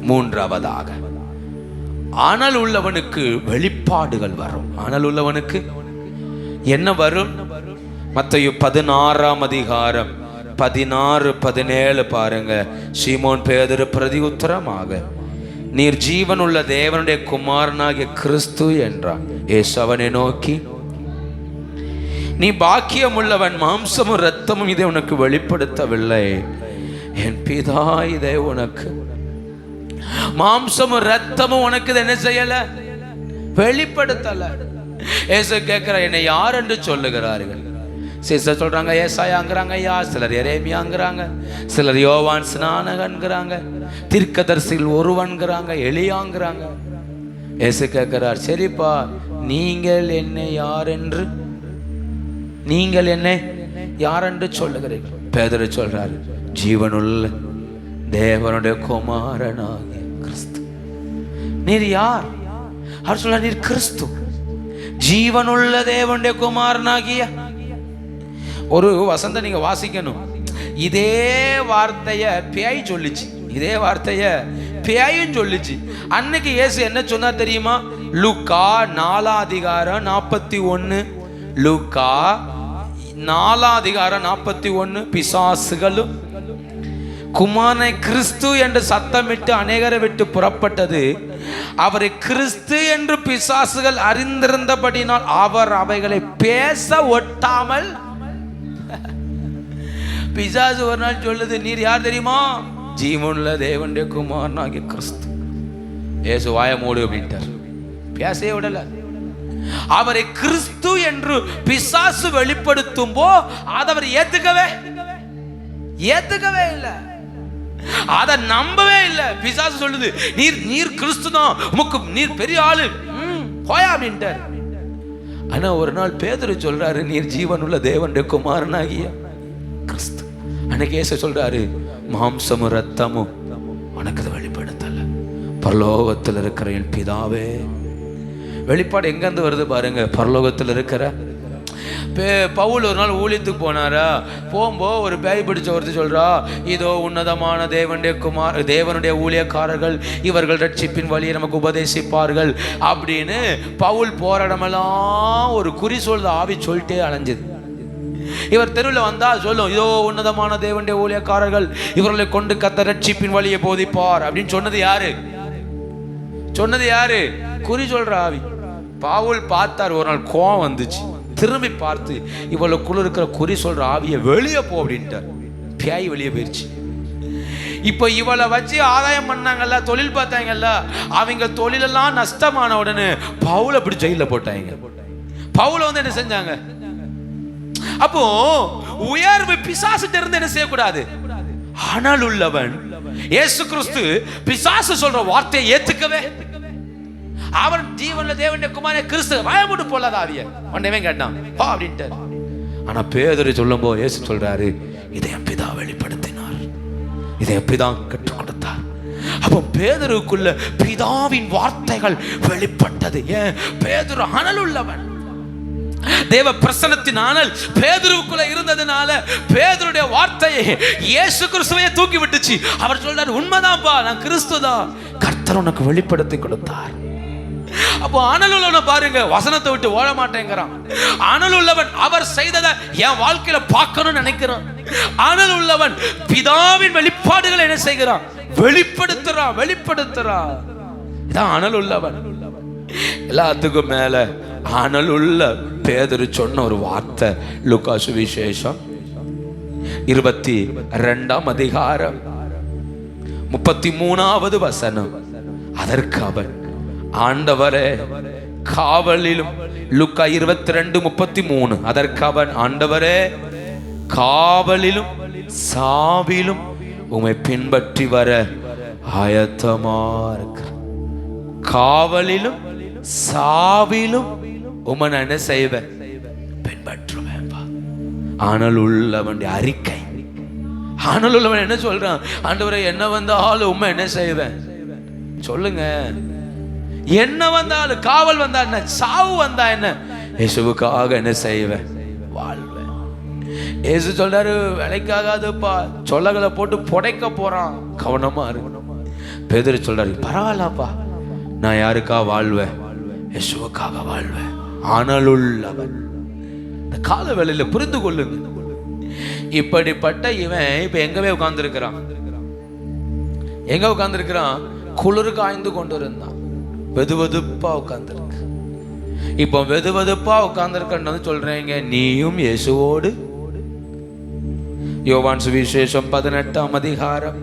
A: மூன்றாவதாக, அனல் உள்ளவனுக்கு வெளிப்பாடுகள் வரும். அனல் உள்ளவனுக்கு என்ன வரும்? மத்தேயு 16 அதிகாரம் 16, 17 பாருங்க. சீமோன் பேதுரு பிரதி உத்தரமாக, நீர் ஜீவன் உள்ள தேவனுடைய குமாரனாகிய கிறிஸ்து என்றார். இயேசு அவனை நோக்கி, நீ பாக்கியம் உள்ளவன், மாம்சமும் இரத்தமும் இதை உனக்கு வெளிப்படுத்தவில்லை, என் பிதா இதை உனக்கு. மாம்சமும் இரத்தமும் உனக்கு என்ன செய்யல? வெளிப்படுத்தல. ஏசு கேட்கிற, என்னை யார் என்று சொல்லுகிறார்கள்? சிலர் சொல்றாங்க ஏசாயாங்கிறாங்க, சிலர் எரேமியாங்கிறாங்க, சிலர் யோவான் ஸ்நானகன்கிறாங்க, தீர்க்கதரிசியில் ஒருவன்கிறாங்க, எலியாங்கிறாங்க. ஏசு கேட்கிறார், சரிப்பா, நீங்கள் என்னை யார் என்று சொல்லுகிறீர்கள்? பேதுரு சொல்றாரு, ஜீவனுள்ள தேவனுடைய குமாரனாகிய கிறிஸ்து. நீர் யார்? அவர் சொல்ல, நீர் கிறிஸ்து, ஜீவனுள்ள தேவனுடைய குமாரனாகிய. ஒரு வசந்த நீங்க வாசிக்கணும். இதே வார்த்தைய பேய் சொல்லிச்சு, இதே வார்த்தைய பேயும் சொல்லிச்சு. அன்னைக்கு இயேசு என்ன சொன்னா தெரியுமா? லூக்கா 4 அதிகாரம் 41, லூக்கா 4 அதிகாரம் 41, பிசாசுகளும் குமாரனை கிறிஸ்து என்று சத்தமிட்டு அநேகரை விட்டு புறப்பட்டது. அவரை கிறிஸ்து என்று பிசாசுகள் அறிந்திருந்தபடினால் அவர் அவைகளை பேச ஒட்டாமல். பிசாசு ஒரு நாள் சொல்லுது, நீர் யார் தெரியுமா? ஜீவனுள்ள தேவனுடைய குமாரனாகிய கிறிஸ்து. இயேசு வாய மூடு அப்படின்ட்டார், பேசவே விடல. அவரை கிறிஸ்து என்று பிசாசு வெளிப்படுத்தும் போ அதை அவர் ஏத்துக்கவே இல்லை, அதை நம்பவே இல்லை. பிசாசு சொல்லுது, நீர் கிறிஸ்து தான், உமக்கு நீர் பெரிய ஆளு, போயா அப்படின்ட்டார். ஆனா ஒரு நாள் பேதுரு சொல்றாரு, நீர் ஜீவனுள்ள தேவனுடைய குமாரனாகிய கிறிஸ்து. அன்னைக்கு இயேசு சொல்றாரு, மாம்சமும் இரத்தமும் உனக்கு அதை வெளிப்படுத்தல, பரலோகத்தில் இருக்கிற என் பிதாவே. வெளிப்பாடு எங்கிருந்து வருது பாருங்க, பரலோகத்தில் இருக்கிற. பவுல் ஒரு நாள் ஊழியத்துக்கு போனாரா, போகும்போது ஒரு பேய் பிடிச்ச ஒருத்தர் சொல்றா, இதோ உன்னதமான தேவனுடைய ஊழியக்காரர்கள், இவர்கள் ரட்சிப்பின் வழியை நமக்கு உபதேசிப்பார்கள் அப்படின்னு பவுல் போராடமெல்லாம் ஒரு குறி சொல்ற ஆவி சொல்லிட்டே அலைஞ்சது. இவர் தெருவில் வந்தா சொல்லும், இதோ உன்னதமான தேவனுடைய ஊழியக்காரர்கள், இவர்களை கொண்டு கர்த்தர் ரட்சிப்பின் வழியை போதிப்பார் அப்படின்னு சொன்னது யாரு? குறி சொல்ற ஆவி. பவுல் பார்த்தார், ஒரு நாள் கோவம் வந்துச்சு, திரும்பி பார்த்து இவளுக்குள்ள இருக்கிற குறி சொல்ற ஆவியை வெளியே போ அப்படின்ட்டார். பேய் வெளியே போயிடுச்சு. இப்போ இவளை வச்சு ஆதாயம் பண்ணாங்கல்ல, தொழில் பார்த்தாங்கல்ல, அவங்க தொழிலெல்லாம் நஷ்டமான உடனே பவுலை அப்படி ஜெயில போட்டாங்க. பவுலை வந்து என்ன செஞ்சாங்க? அப்போ உயர்வு பிசாசுட்ட இருந்து என்ன செய்யக்கூடாது? அனல் உள்ளவன் இயேசு கிறிஸ்து பிசாசு சொல்ற வார்த்தையை ஏத்துக்கவே, அவன் ஜீவன்ல தேவனுடைய குமாரனே கிறிஸ்து வாயமுட்டு போலாத ஆவிய ஒண்ணே கேட்டான் பா அப்படின்ட்டு. ஆனா பேதுரு சொல்லும்போது இயேசு சொல்றாரு, இதை என் பிதா வெளிப்படுத்தினார், இதை என் பிதா கற்றுக் கொடுத்தார். அப்போ பேதுருக்குள்ள பிதாவின் வார்த்தைகள் வெளிப்பட்டது. ஏன்? பேதுரு அனல் உள்ளவன். தேவ பிரசன்னத்தின் அனல் பேதுருவுக்குள்ள இருந்ததுனால பேதுருடைய வார்த்தையை இயேசு கிறிஸ்துவையே தூக்கி விட்டுச்சு. அவர் சொல்றாரு, உண்மைதான்ப்பா, நான் கிறிஸ்து தான், கர்த்தர் உனக்கு வெளிப்படுத்தி கொடுத்தார். அப்போ அனல் உள்ளவனை பாருங்க, வசனத்தை விட்டு ஓட மாட்டேங்கிறான். அனல் உள்ளவன் அவர் செய்ததை என் வாழ்க்கையில பார்க்கணும்னு நினைக்கிறான். அனல் உள்ளவன் பிதாவின் வெளிப்பாடுகளை என்ன செய்கிறான்? வெளிப்படுத்துறான். இதான் அனல் உள்ளவன். எல்லாத்துக்கும் மேல அனல் உள்ள பேதுரு சொன்ன ஒரு வார்த்தை லூக்கா சுவிசேஷம் 22 அதிகாரம் 33வது வசனம். அதற்கு அவன், ஆண்டவரே காவலிலும், லூக்கா 22:33. அதற்கு அவன், ஆண்டவரே காவலிலும் சாவிலும் உம்மை பின்பற்றி வர ஆயத்தமா இருக்கிற. காவலிலும் சாவிலும் உம்மை நான் என்ன செய்வேன்? பின்பற்றுவேன். ஆனல் உள்ளவன் அறிக்கை. ஆனல் உள்ளவன் என்ன சொல்றான்? ஆண்டவரே என்ன வந்தாலும் உம்மை என்ன செய்வேன்? சொல்லுங்க. என்ன வந்தாலும், காவல் வந்தா என்ன, சாவு வந்தா என்ன, இயேசுவுக்காக என்ன செய்வேன்? வாழ்வேன். இயேசு சொல்றாரு, வேலைக்காகாதுப்பா, சொல்லகளை போட்டு புடைக்க போறான், கவனமா இருக்கு. பேதுரு சொல்றாரு, பரவாயில்லப்பா, நான் யாருக்கா வாழ்வேன்? இயேசுவுக்காக வாழ்வேன். ஆனலுள்ளவன். இந்த கால வேளையில புரிந்து கொள்ளுங்க. இப்படிப்பட்ட இவன் இப்ப எங்கவே உட்கார்ந்துருக்கிறான். எங்க உட்கார்ந்துருக்கிறான்? குளிர் காய்ந்து கொண்டு இருந்தான். வெதுவெதுப்பா உட்கார்ந்துருக்கு. இப்போ வெதுவெதுப்பா உட்கார்ந்துருக்கன்னு சொல்றீங்க. நீயும் இயேசுவோடு. யோவான் சுவிசேஷம் 18 அதிகாரம்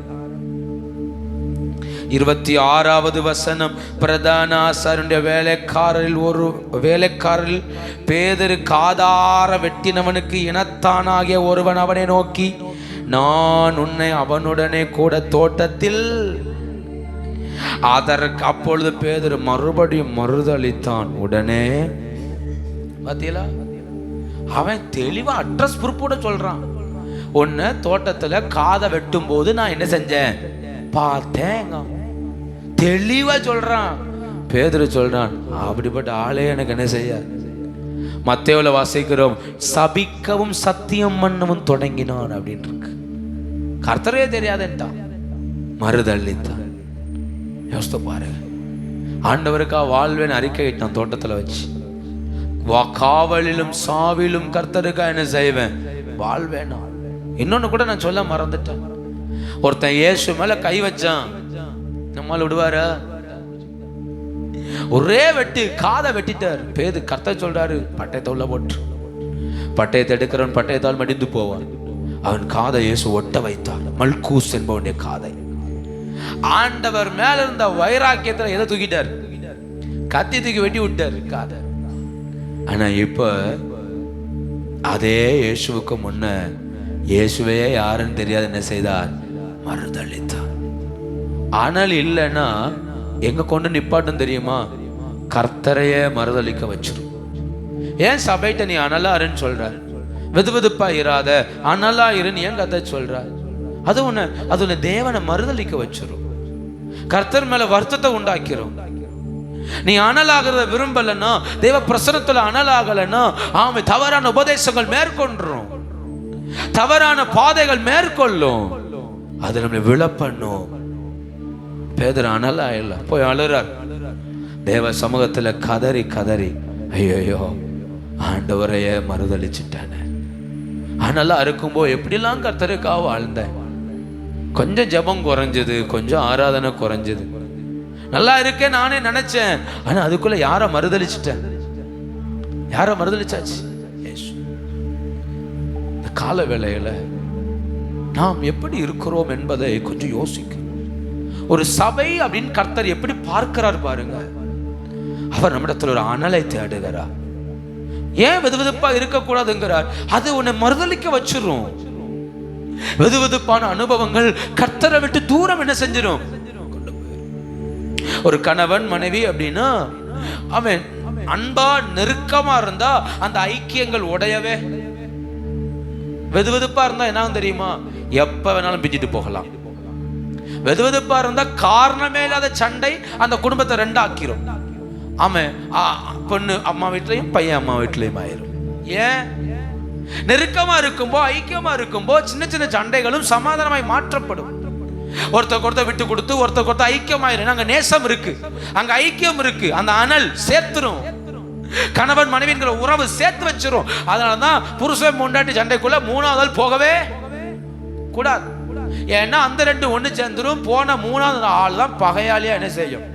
A: 26வது வசனம். பிரதான ஆசாரியனுடைய வேலைக்காரரில் பேதுரு காதார வெட்டினவனுக்கு இனத்தானாகிய ஒருவன் அவனை நோக்கி, நான் உன்னை அவனுடனே கூட தோட்டத்தில். அதற்கு அப்பொழுது பேதுரு மறுபடியும் மறுதளித்தான். உடனே பாத்தீங்களா, அவன் தெளிவா அட்ரஸ் ப்ரூஃபோட சொல்றான். உன்னை தோட்டத்துல காதை வெட்டும் போது நான் என்ன செஞ்சேன்? பார்த்தேன். தெளிவா சொல்றான். பேதுரு சொல்றான், அப்படிப்பட்ட ஆளே எனக்கு என்ன செய்ய? மத்தேயுல வாசிக்கிறோம், சபிக்கவும் சத்தியம் பண்ணவும் தொடங்கினான் அப்படின்னு இருக்கு. கர்த்தரே தெரியாதுன்ட்டான், மறுதளித்தான். யோசித்து பாரு. ஆண்டவருக்கா வாழ்வேன் அறிக்கையிட்டான் தோட்டத்துல வச்சு. காவலிலும் சாவிலும் கர்த்தருக்கா என்ன செய்வேன்? வாழ்வேன். இன்னொன்னு கூட நான் சொல்ல மறந்துட்டேன். ஒருத்தன் இயேசு மேல கை வச்சான், நம்மால் விடுவாரா? ஒரே வெட்டு, காதை வெட்டிட்டார். பேது கர்த்தர் சொல்றாரு, பட்டயத்தை உள்ள போட்டு. பட்டயத்தை எடுக்கிறவன் பட்டயத்தால் மடிந்து போவான். அவன் காதை இயேசு ஒட்ட வைத்தார். மல்கூஸ் என்பவனுடைய காதை. ஆண்டவர் மேல இருந்த வைராக்கியத்துல எதை தூக்கிட்டார்? கத்தி தூக்கி வெட்டி விட்டார் காதை. ஆனா இப்ப அதே இயேசுவுக்கு முன்ன இயேசுவே யாருன்னு தெரியாது என்ன செய்தார்? மறுதளித்தார். ஆனால் இல்லைன்னா எங்க கொண்டு நிப்பாட்டும் தெரியுமா? கர்த்தரையே மறுதளிக்க வச்சிரும். ஏன் சபைட்ட நீ அனலாருன்னு சொல்ற? வெதுவெதுப்பா இராத, அனலா இருன்னு ஏன் கத்த சொல்ற? அது உன்னை தேவனை மறுதளிக்க வச்சிரும். கர்த்தர் மேல வருத்தத்தை உண்டாக்கிறோம். நீ அனலாகிறத விரும்பலன்னா, தேவ பிரசனத்துல அனலாகலன்னா, ஆமை தவறான உபதேசங்கள் மேற்கொண்டுரும், தவறான பாதைகள் மேற்கொள்ளும். அது நம்மளை விழப்பண்ணும். பேதுரு அனலா இல்ல, போய் அழுறார். தேவ சமூகத்துல கதறி கதறி, ஐயோ ஆண்டவரையே மறுதளிச்சுட்டானே. அனலா இருக்கும்போது எப்படிலாம் கர்த்தருக்காக வாழ்ந்தேன். கொஞ்சம் ஜெபம் குறைஞ்சது, கொஞ்சம் ஆராதனை குறைஞ்சது. நல்லா இருக்கேன் நானே நினைச்சேன், ஆனா அதுக்குள்ள யாரை மறுதளிச்சிட்டேன், யாரை மறுதளிச்சாச்சு. இந்த கால வேளையில நாம் எப்படி இருக்கிறோம் என்பதை கொஞ்சம் யோசிக்க. ஒரு சபை அப்படின்னு கர்த்தர் எப்படி பார்க்கிறார் பாருங்க. அவர் நம்மிடத்தில் ஒரு அனலை தேடுகிறார். ஏன் வெதுவெதுப்பா இருக்கக்கூடாதுங்கிறார்? அது உன்னை மறுதளிக்க வச்சிரும். வெதுவெதுப்பான அனுபவங்கள் கர்த்தரை விட்டு தூரம் என்ன செஞ்சிடும், கொண்டு போயிடும். ஒரு கணவன் மனைவி அப்படின்னா அவன் அன்பா நெருக்கமா இருந்தா அந்த ஐக்கியங்கள் உடையவே. வெதுவெதுப்பா இருந்தா என்ன தெரியுமா, எப்ப வேணாலும் பிஞ்சிட்டு போகலாம். வெதுவெதுப்பா இருந்தா காரணமே இல்லாத சண்டை அந்த குடும்பத்தை ரெண்டாக்கிரும். ஆமா, பொண்ணு அம்மா வீட்லயும் பையன் அம்மா வீட்லயும் ஆயிரும். ஏன்? நெருக்கமா இருக்கும்போ ஐக்கியமா இருக்கும்போ சின்ன சின்ன சண்டைகளும் சமாதானமாய் மாற்றப்படும். ஒருத்தருக்கு ஒருத்தர் விட்டு கொடுத்து ஒருத்தருக்கு ஒருத்தர் ஐக்கியமாயிரும். அங்க நேசம் இருக்கு, அங்க ஐக்கியம் இருக்கு. அந்த அனல் சேர்த்துரும். கணவன் மனைவிங்கிற உறவு சேர்த்து வச்சிரும். அதனாலதான் புருஷன் பொண்டாட்டி சண்டைக்குள்ள மூணாவது போகவே கூடாது. ஏன்னா அந்த ரெண்டு ஒண்ணு சேர்ந்துரும். போன மூணாவது ஆள் தான் பகையாளியா என்ன செய்யும்.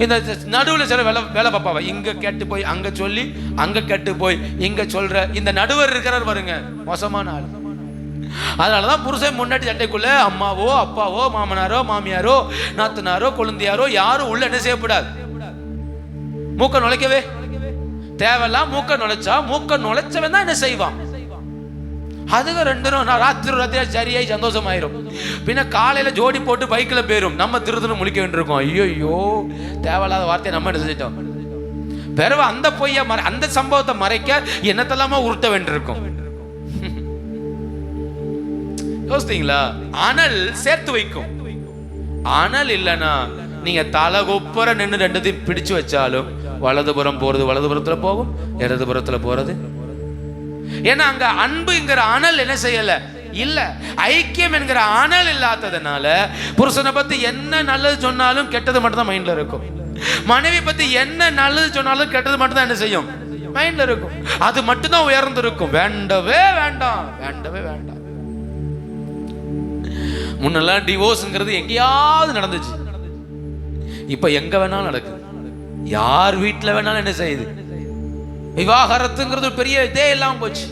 A: இந்த நடுவுல சில வேலை பாப்பாவ இங்க கேட்டு போய் அங்க சொல்லி, அங்க கேட்டு போய் இங்க சொல்ற இந்த நடுவர் இருக்கிறார் பாருங்க, மோசமான ஆள். அதனாலதான் புருஷன் முன்னாடி சண்டைக்குள்ள அம்மாவோ அப்பாவோ மாமனாரோ மாமியாரோ நாத்தனாரோ கொழுந்தியாரோ யாரும் உள்ள என்ன செய்யக்கூடாது, மூக்க நுழைக்கவே தேவையில்லாம். மூக்க நுழைச்சா மூக்க நுழைச்சவன் தான் என்ன செய்வான். அதுக்கு ரெண்டும் ராத்திரி சரியாய் சந்தோஷமாயிரும். பின்ன காலையில ஜோடி போட்டு பைக்கில் போயிரும். நம்ம திருத்தணும் முழிக்க வேண்டியிருக்கோம். ஐயோ தேவையில்லாத வார்த்தையை நம்ம என்ன செஞ்சிட்டோம். பிறகு அந்த பொய்ய அந்த சம்பவத்தை மறைக்க என்னத்தெல்லாமா உருட்ட வேண்டியிருக்கும். யோசித்தீங்களா? அனல் சேர்த்து வைக்கும். அனல் இல்லைன்னா நீங்க தலகொப்பர நின்று ரெண்டுத்தையும் பிடிச்சு வச்சாலும் வலதுபுறம் போறது வலதுபுறத்துல போகும், இடதுபுறத்துல போறது. ஏன்னா அங்க அன்புங்கிற அனல் என்ன செய்யல இல்ல. ஐக்கியம் என்கிற அனல் இல்லாததுனால புருஷனை பத்தி என்ன நல்லது சொன்னாலும் கெட்டது மட்டும் தான் மைண்ட்ல இருக்கும். மனைவி பத்தி என்ன நல்லது சொன்னாலும் கெட்டது மட்டும் தான் என்ன செய்யும், மைண்ட்ல இருக்கும். அது மட்டும் தான் உயர்ந்து இருக்கும். வேண்டவே வேண்டாம், வேண்டவே வேண்டாம். முன்னெல்லாம் டிவோர்ஸ்ங்கிறது எங்கேயாவது நடந்துச்சு. இப்ப எங்க வேணாலும் நடக்குது. யார் வீட்டுல வேணாலும் என்ன செய்யுது, விவாகரத்துங்கிறது பெரிய இதே எல்லாம் போச்சு.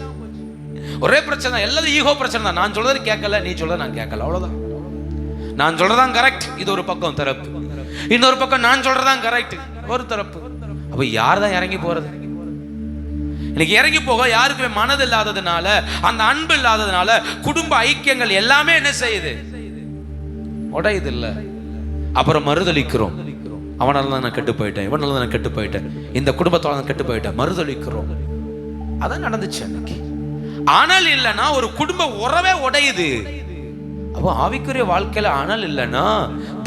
A: ஒரே பிரச்சனை, எல்லாரும் ஈகோ பிரச்சனை தான். நான் சொல்றது கேட்கல, நீ சொல்றது நான் கேட்கல, அவ்வளவுதான். நான் சொல்றதான் கரெக்ட், இது ஒரு பக்கம் தரப்பு. இன்னொரு பக்கம் நான் சொல்றதான் கரெக்ட், ஒரு தரப்பு. அப்ப யார் தான் இறங்கி போறது? இன்னைக்கு இறங்கி போக யாருக்குமே மனது இல்லாததுனால, அந்த அன்பு இல்லாததுனால குடும்ப ஐக்கியங்கள் எல்லாமே என்ன செய்யுது, உடையுது இல்ல. அப்புறம் மறுதளிக்கிறோம். அவனால தான் நான் கெட்டு போயிட்டேன், இவனால தான் நான் கெட்டு போயிட்டேன், இந்த குடும்பத்தால நான் கெட்டு போயிட்டேன், மறுதளிக்கிறோம். அதான் நடந்துச்சு அன்னைக்கு. அனல் இல்லைன்னா ஒரு குடும்ப உறவே உடையுது. அப்போ ஆவிக்குரிய வாழ்க்கையில அனல் இல்லைன்னா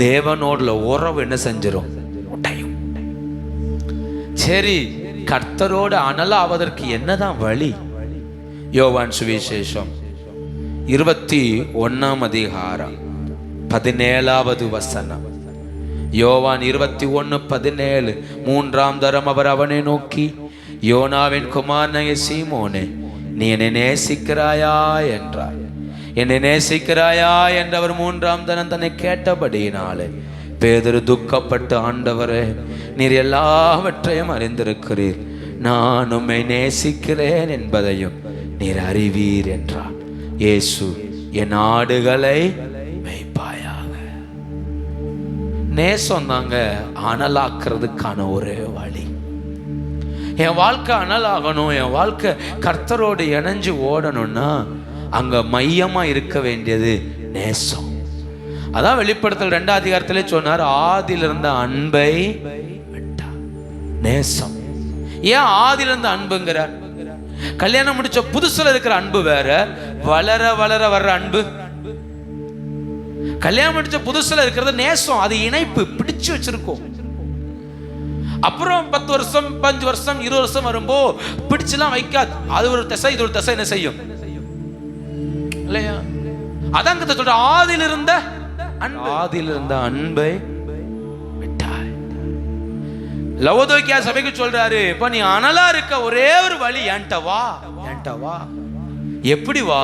A: தேவனோட உறவு என்ன செஞ்சிடும், உடையும். சரி, கர்த்தரோட அனல் ஆவதற்கு என்னதான் வழி? யோவான் சுவிசேஷம் 21 அதிகாரம் 17வது வசனம். யோவான் 21:17. 3ஆம் தரம் அவர் அவனை நோக்கி, யோனாவின் குமாரனாகிய சீமோனே, நீ என்னை நேசிக்கிறாயா என்றார். என்னை நேசிக்கிறாயா என்று அவர் 3ஆம் தரம் தன்னை கேட்டபடியினாலே பேதுரு துக்கப்பட்டு, ஆண்டவரே, நீர் எல்லாவற்றையும் அறிந்திருக்கிறீர், நான் உம்மை நேசிக்கிறேன் என்பதையும் நீர் அறிவீர் என்றார். இயேசு, என் ஆடுகளை மேய்ப்பாயாக. நேசம் தாங்க அனலாக்குறதுக்கான ஒரே வழி. என் வாழ்க்கை அனலாகணும், என் வாழ்க்கை கர்த்தரோடு இணைஞ்சு ஓடணும்னா அங்க மையமா இருக்க வேண்டியது நேசம். அதான் வெளிப்படுத்தல் 2ஆம் அதிகாரத்திலே சொன்னார், ஆதியில் இருந்த அன்பை விட்டார். நேசம். ஏன் ஆதியில் இருந்த அன்புங்கிறார்? கல்யாணம் முடிச்ச புதுசுல இருக்கிற அன்பு வேற, வளர வளர வர்ற அன்பு. கல்யாணம் முடிச்ச புதுசுல இருக்கிறது நேசம், அது இணைப்பு, பிடிச்சு வச்சிருக்கோம். அப்புறம் 10 வருஷம் 5 வருஷம் 20 வருஷம் வரும்போ பிடிச்சுலாம் வைக்காது. அது ஒரு தசை, இது ஒரு தசை என்ன செய்யும் இல்லையா? அதான் சொல்ற, ஆதியில் இருந்த அன்பு, ஆதியில் இருந்த அன்பை விட்டாய். லவோதோக்கியா சபைக்கு சொல்றாரு, இப்ப நீ அனலா இருக்க ஒரே ஒரு வழி, என்கிட்ட வா, என்கிட்ட வா. எப்படி வா?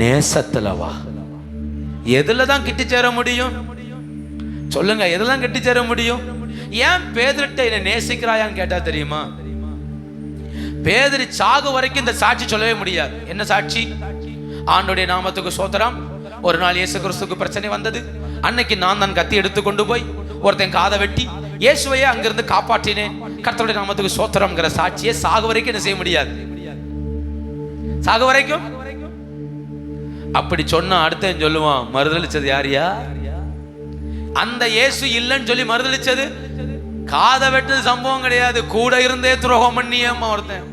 A: நேசத்துல வா. எதுல தான் கிட்டி சேர முடியும்? சொல்லுங்க, எதெல்லாம் கட்டி சேர முடியும்? ஏன் பேதுருட்ட என்னை நேசிக்கிறாயான்னு கேட்டா தெரியுமா? பேதுரு சாகு வரைக்கும் இந்த சாட்சி சொல்லவே முடியாது. என்ன சாட்சி? ஆண்டோடைய நாமத்துக்கு சோத்திரம். ஒரு நாள் இயேசு கிறிஸ்துக்கு பிரச்சனை வந்தது. அன்னைக்கு நான் தான் கத்தி எடுத்து கொண்டு போய் ஒருத்தன் காதை வெட்டி இயேசுவையே அங்கிருந்து காப்பாற்றினேன், கர்த்தருடைய நாமத்துக்கு சோத்திரம்ங்கிற சாட்சியை சாகு வரைக்கும் என்ன செய்ய முடியாது. சாகு வரைக்கும் அப்படி சொன்னா அடுத்த சொல்லுவான், மறுதளிச்சது யாரியா? அந்த இயேசு இல்லைன்னு சொல்லி மறுதளிச்சது காதை வெட்டது சம்பவம் கிடையாது, கூட இருந்தே துரோகம் பண்ணியம்மா ஒருத்தன்.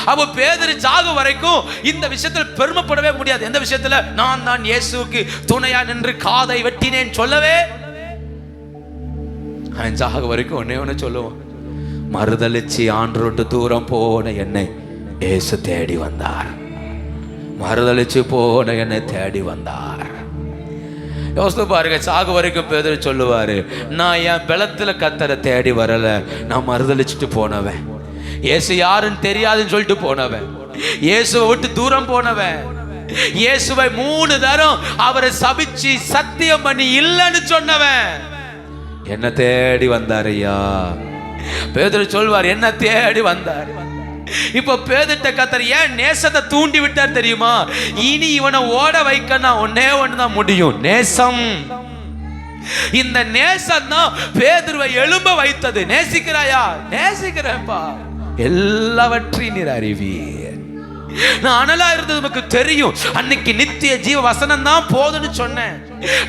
A: அப்போ பேதுரு சாகு வரைக்கும் இந்த விஷயத்தில் பெருமைப்படவே முடியாது. எந்த விஷயத்துல? நான் தான் இயேசுவுக்கு துணையா நின்று காதை வெட்டினேன் சொல்லவே. அவன் சாகு வரைக்கும் ஒன்னே ஒன்னு சொல்லுவான், மறுதளிச்சு ஆண்டவரை தூரம் போன என்னை இயேசு தேடி வந்தார். மறுதளிச்சு போன என்னை தேடி வந்தார். யோசித்து பாருங்க, சாகு வரைக்கும் பேதுரு சொல்லுவாரு, நான் என் பலத்துல கர்த்தரை தேடி வரல, நான் மறுதளிச்சுட்டு போனவன், இயேசு யாருன்னு தெரியாதுன்னு சொல்லிட்டு போனவன், இயேசுவை விட்டு தூரம் போனவன், இயேசுவை 3 தரம் அவரை சபிச்சு சத்தியம் பண்ணி இல்லைன்னு சொன்னவன் என்ன தேடி வந்தார் ஐயா. பேதுரு சொல்வார், என்ன தேடி வந்தார். இப்ப பேதுட்ட கர்த்தர் ஏன் நேசத்தை தூண்டி விட்டார் தெரியுமா? இனி இவனை ஓட வைக்க ஒன்னே ஒண்ணுதான் முடியும், நேசம். இந்த நேசம் தான் பேதுருவை எழும்ப வைத்தது. நேசிக்கிறாயா? நேசிக்கிறேன்ப்பா, எல்லாவற்றையும் நீர் அறிவீர். நான் அனலா இருந்தது நமக்கு தெரியும். அன்னைக்கு நித்திய ஜீவ வசனம் தான் போதுன்னு சொன்னேன்.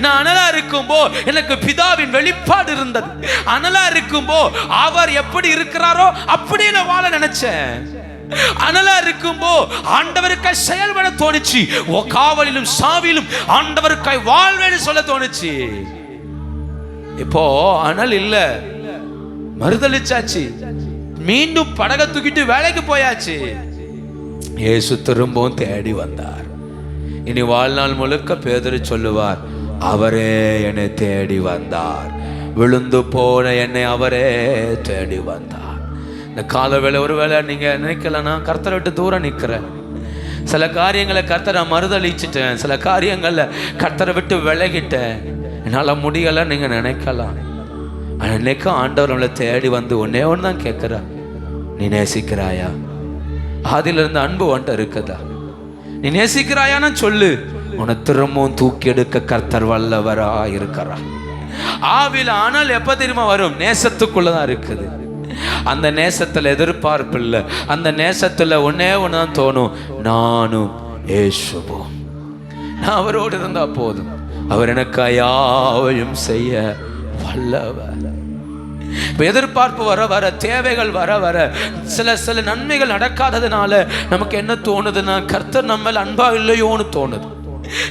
A: நான் அனலா இருக்கும்போ எனக்கு பிதாவின் வெளிப்பாடு இருந்தது. அனலா இருக்கும்போ அவர் எப்படி இருக்கிறாரோ அப்படி நான் வாழ நினைச்சேன். அனலா இருக்கும்போ ஆண்டவருக்காய் செயல்பட தோணுச்சு. காவலிலும் சாவிலும் ஆண்டவருக்காய் வாழ்வேன்னு சொல்ல தோணுச்சு. இப்போ அனல் இல்ல, மறுதளிச்சாச்சு, மீண்டும் படகை தூக்கிட்டு வேலைக்கு போயாச்சு. இயேசு திரும்பவும் தேடி வந்தார். இனி வாழ்நாள் முழுக்க பேதுரு சொல்லுவார், அவரே என்னை தேடி வந்தார், விழுந்து போன என்னை அவரே தேடி வந்தார். இந்த கால வேலை ஒரு வேளை நீங்க நினைக்கலன்னா, கர்த்தரை விட்டு தூரம் நிற்கிறேன், சில காரியங்களை கர்த்தரை மறுதளிச்சிட்டேன், சில காரியங்கள்ல கர்த்தரை விட்டு விலகிட்டேன், என்னால் முடியலை நீங்க நினைக்கலாம். அன்னைக்கும் ஆண்டவர் நம்மளை தேடி வந்து ஒன்னே ஒன்று தான் கேட்குறா, நீ நேசிக்கிறாயா? ஆதியிலிருந்து அன்பு வந்துட்டு இருக்குதா? நீ நேசிக்கிறாயான்னு சொல்லு, உன்னை திரும்பவும் தூக்கி எடுக்க கர்த்தர் வல்லவரா இருக்கிறா. ஆவில ஆனால் எப்ப தெரியுமா வரும்? நேசத்துக்குள்ளதான் இருக்குது. அந்த நேசத்துல எதிர்பார்ப்பு இல்லை, அந்த நேசத்துல ஒன்னே ஒண்ணுதான் தோணும், நானும் இயேசுவும், நான் அவரோடு இருந்தா போதும், அவர் எனக்கு யாவையும் செய்ய வல்லவர். எதிர்பார்ப்பு வர வர, தேவைகள் வர வர, சில நன்மைகள் நடக்காததுனால நமக்கு என்ன தோணுதுன்னா, கர்த்தர் நம்ம அன்பா இல்லையோன்னு தோணுது,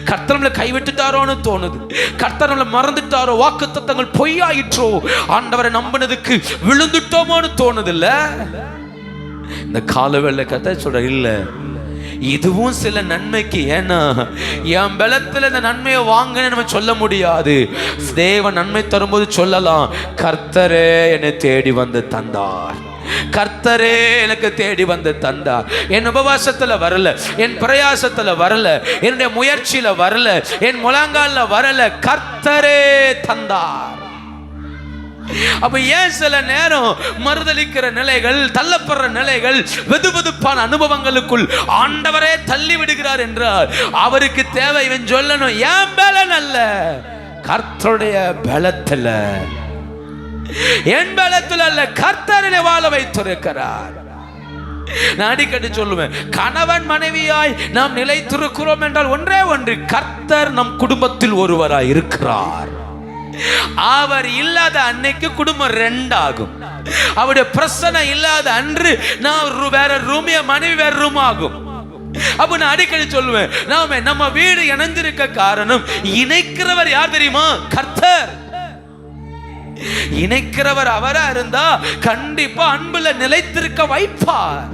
A: கர்த்தர் நம்மளை கைவிட்டுட்டாரோன்னு தோணுது, கர்த்தர் நம்மளை மறந்துட்டாரோ, வாக்குத்தத்தங்கள் பொய்யாயிற்றோ, ஆண்டவரை நம்பினதுக்கு விழுந்துட்டோமோன்னு தோணுது இல்ல. இந்த காலவேளை கர்த்தர் சொல்ற, இல்ல இதுவும் சில நன்மைக்கு. ஏன்னா என் பலத்துல இந்த நன்மையை வாங்கினேன்னு நம்ம சொல்ல முடியாது. தேவன் நன்மை தரும்போது சொல்லலாம், கர்த்தரே என்னை தேடி வந்து தந்தார், கர்த்தரே எனக்கு தேடி வந்து தந்தார். என் உபவாசத்துல வரல, என் பிரயாசத்துல வரல, என்னுடைய முயற்சியில வரல, என் முழங்கால்ல வரல, கர்த்தரே தந்தார். அப்ப ஏன் சில நேரம் மறுதளிக்கிற நிலைகள், தள்ளப்படுற நிலைகள், வெதுவெதுப்பான அனுபவங்களுக்குள் ஆண்டவரே தள்ளி விடுகிறார் என்றால், அவருக்கு தேவை இவன் சொல்லணும், ஏன் பலன் அல்ல, கர்த்தருடைய பலத்துல, என் பலத்துல அல்ல, கர்த்தரிலே வாழ வைத்திருக்கிறார். நான் அடிக்கடி சொல்லுவேன், கணவன் மனைவியாய் நாம் நிலைத்திருக்கிறோம் என்றால் ஒன்றே ஒன்று, கர்த்தர் நம் குடும்பத்தில் ஒருவராய் இருக்கிறார். அவர் இல்லாத அன்னைக்கு குடும்பம் 2 ஆகும். அவருடைய பிரச்சனை இல்லாத அன்று நான் வேற ரூம், மனைவி வேற ரூம் ஆகும். அப்ப நான் அடிக்கடி சொல்லுவேன், நாம நம்ம வீடு இணைஞ்சிருக்க காரணம், இணைக்கிறவர் யார் தெரியுமா? கர்த்தர். இணைக்கிறவர் அவரா இருந்தா கண்டிப்பா அன்புல நிலைத்திருக்க வைப்பார்.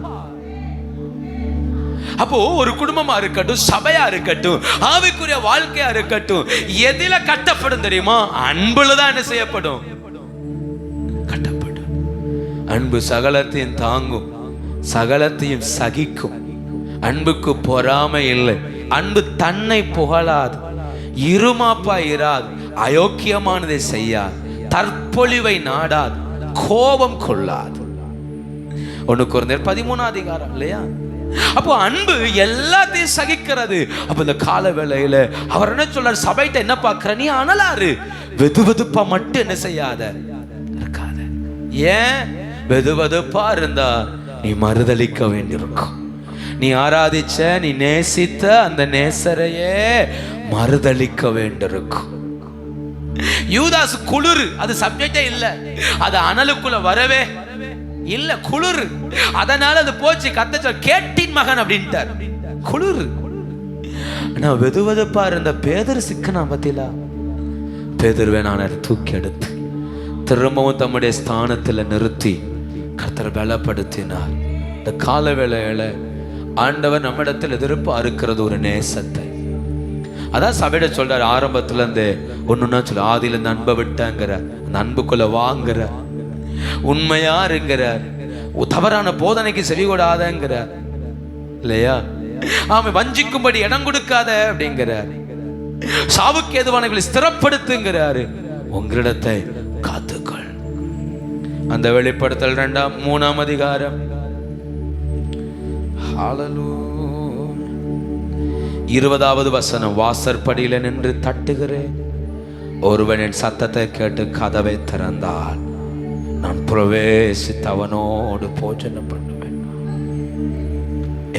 A: அப்போ ஒரு குடும்பமா இருக்கட்டும், சபையா இருக்கட்டும், ஆவிக்குரிய வாழ்க்கையா இருக்கட்டும், எதில கட்டப்படும் தெரியுமா? அன்புல தான் என்ன செய்யப்படும்? கட்டப்படும். அன்பு சகலத்தையும் தாங்கும், சகலத்தையும் சகிக்கும். அன்புக்கு பொறாமை இல்லை. அன்பு தன்னை புகழாது, இருமாப்பா இராது, அயோக்கியமானதை செய்யாது, தற்பொழிவை நாடாது, கோபம் கொள்ளாது. 1 கொரிந்தியர் 13 இல்லையா? அப்போ அன்பு எல்லாத்தையும் சகிக்கிறது. அப்ப இந்த கால வேளையில அவர் என்ன சொல்றாரு? சபைட்ட என்ன பார்க்கிற? நீ அனலாரு, வெதுவெதுப்பா மட்டும் என்ன செய்யாத இருக்காத. ஏன் வெதுவெதுப்பா இருந்தா நீ மறுதலிக்க வேண்டியிருக்கும். நீ ஆராதிச்ச, நீ நேசித்த அந்த நேசரையே மறுதலிக்க வேண்டியிருக்கும். யூதாஸ் குளிர், அது சப்ஜெக்டே இல்லை, அது அனலுக்குள்ள வரவே இல்ல, குளிர். அதனால அது போச்சு. கத்த கேட்டின் மகன் அப்படின்ட்டார், குளிர். நான் வெதுவெதுப்பா இருந்த பேதர் சிக்கனா பத்திலா, பேதர்வே நான் தூக்கி எடுத்து திரும்பவும் தம்முடைய ஸ்தானத்தில் நிறுத்தி கர்த்தர் பலப்படுத்தினார். இந்த கால வேளையில ஆண்டவர் நம்மிடத்தில் எதிர்பார்க்கிறது ஒரு நேசத்தை. அதான் சபையிட சொல்றாரு, ஆரம்பத்துல இருந்து ஒண்ணுன்னா சொல்ல, ஆதியில இருந்து அன்பை விட்டாங்கிற, அந்த அன்புக்குள்ள வாங்குற, உண்மையா இருக்கிற, தவறான போதனைக்கு செவி கொடாதங்கிறார் இல்லையா? ஆமா, வஞ்சிக்கும்படி இடம் கொடுக்காத அப்படிங்கிறார். சாவுக்கு ஏதுவானவர்களை ஸ்திரப்படுத்துங்கிறாரு. உங்களிடத்தை காத்துக்கள். அந்த வெளிப்படுத்தல் 3ஆம் அதிகாரம் 20வது வசனம். வாசற்படியில நின்று தட்டுகிறேன், ஒருவன் என் சத்தத்தை கேட்டு கதவை திறந்தால் நான் பிரவேசித்து அவனோடு போஜனம் பண்ணுவேன்.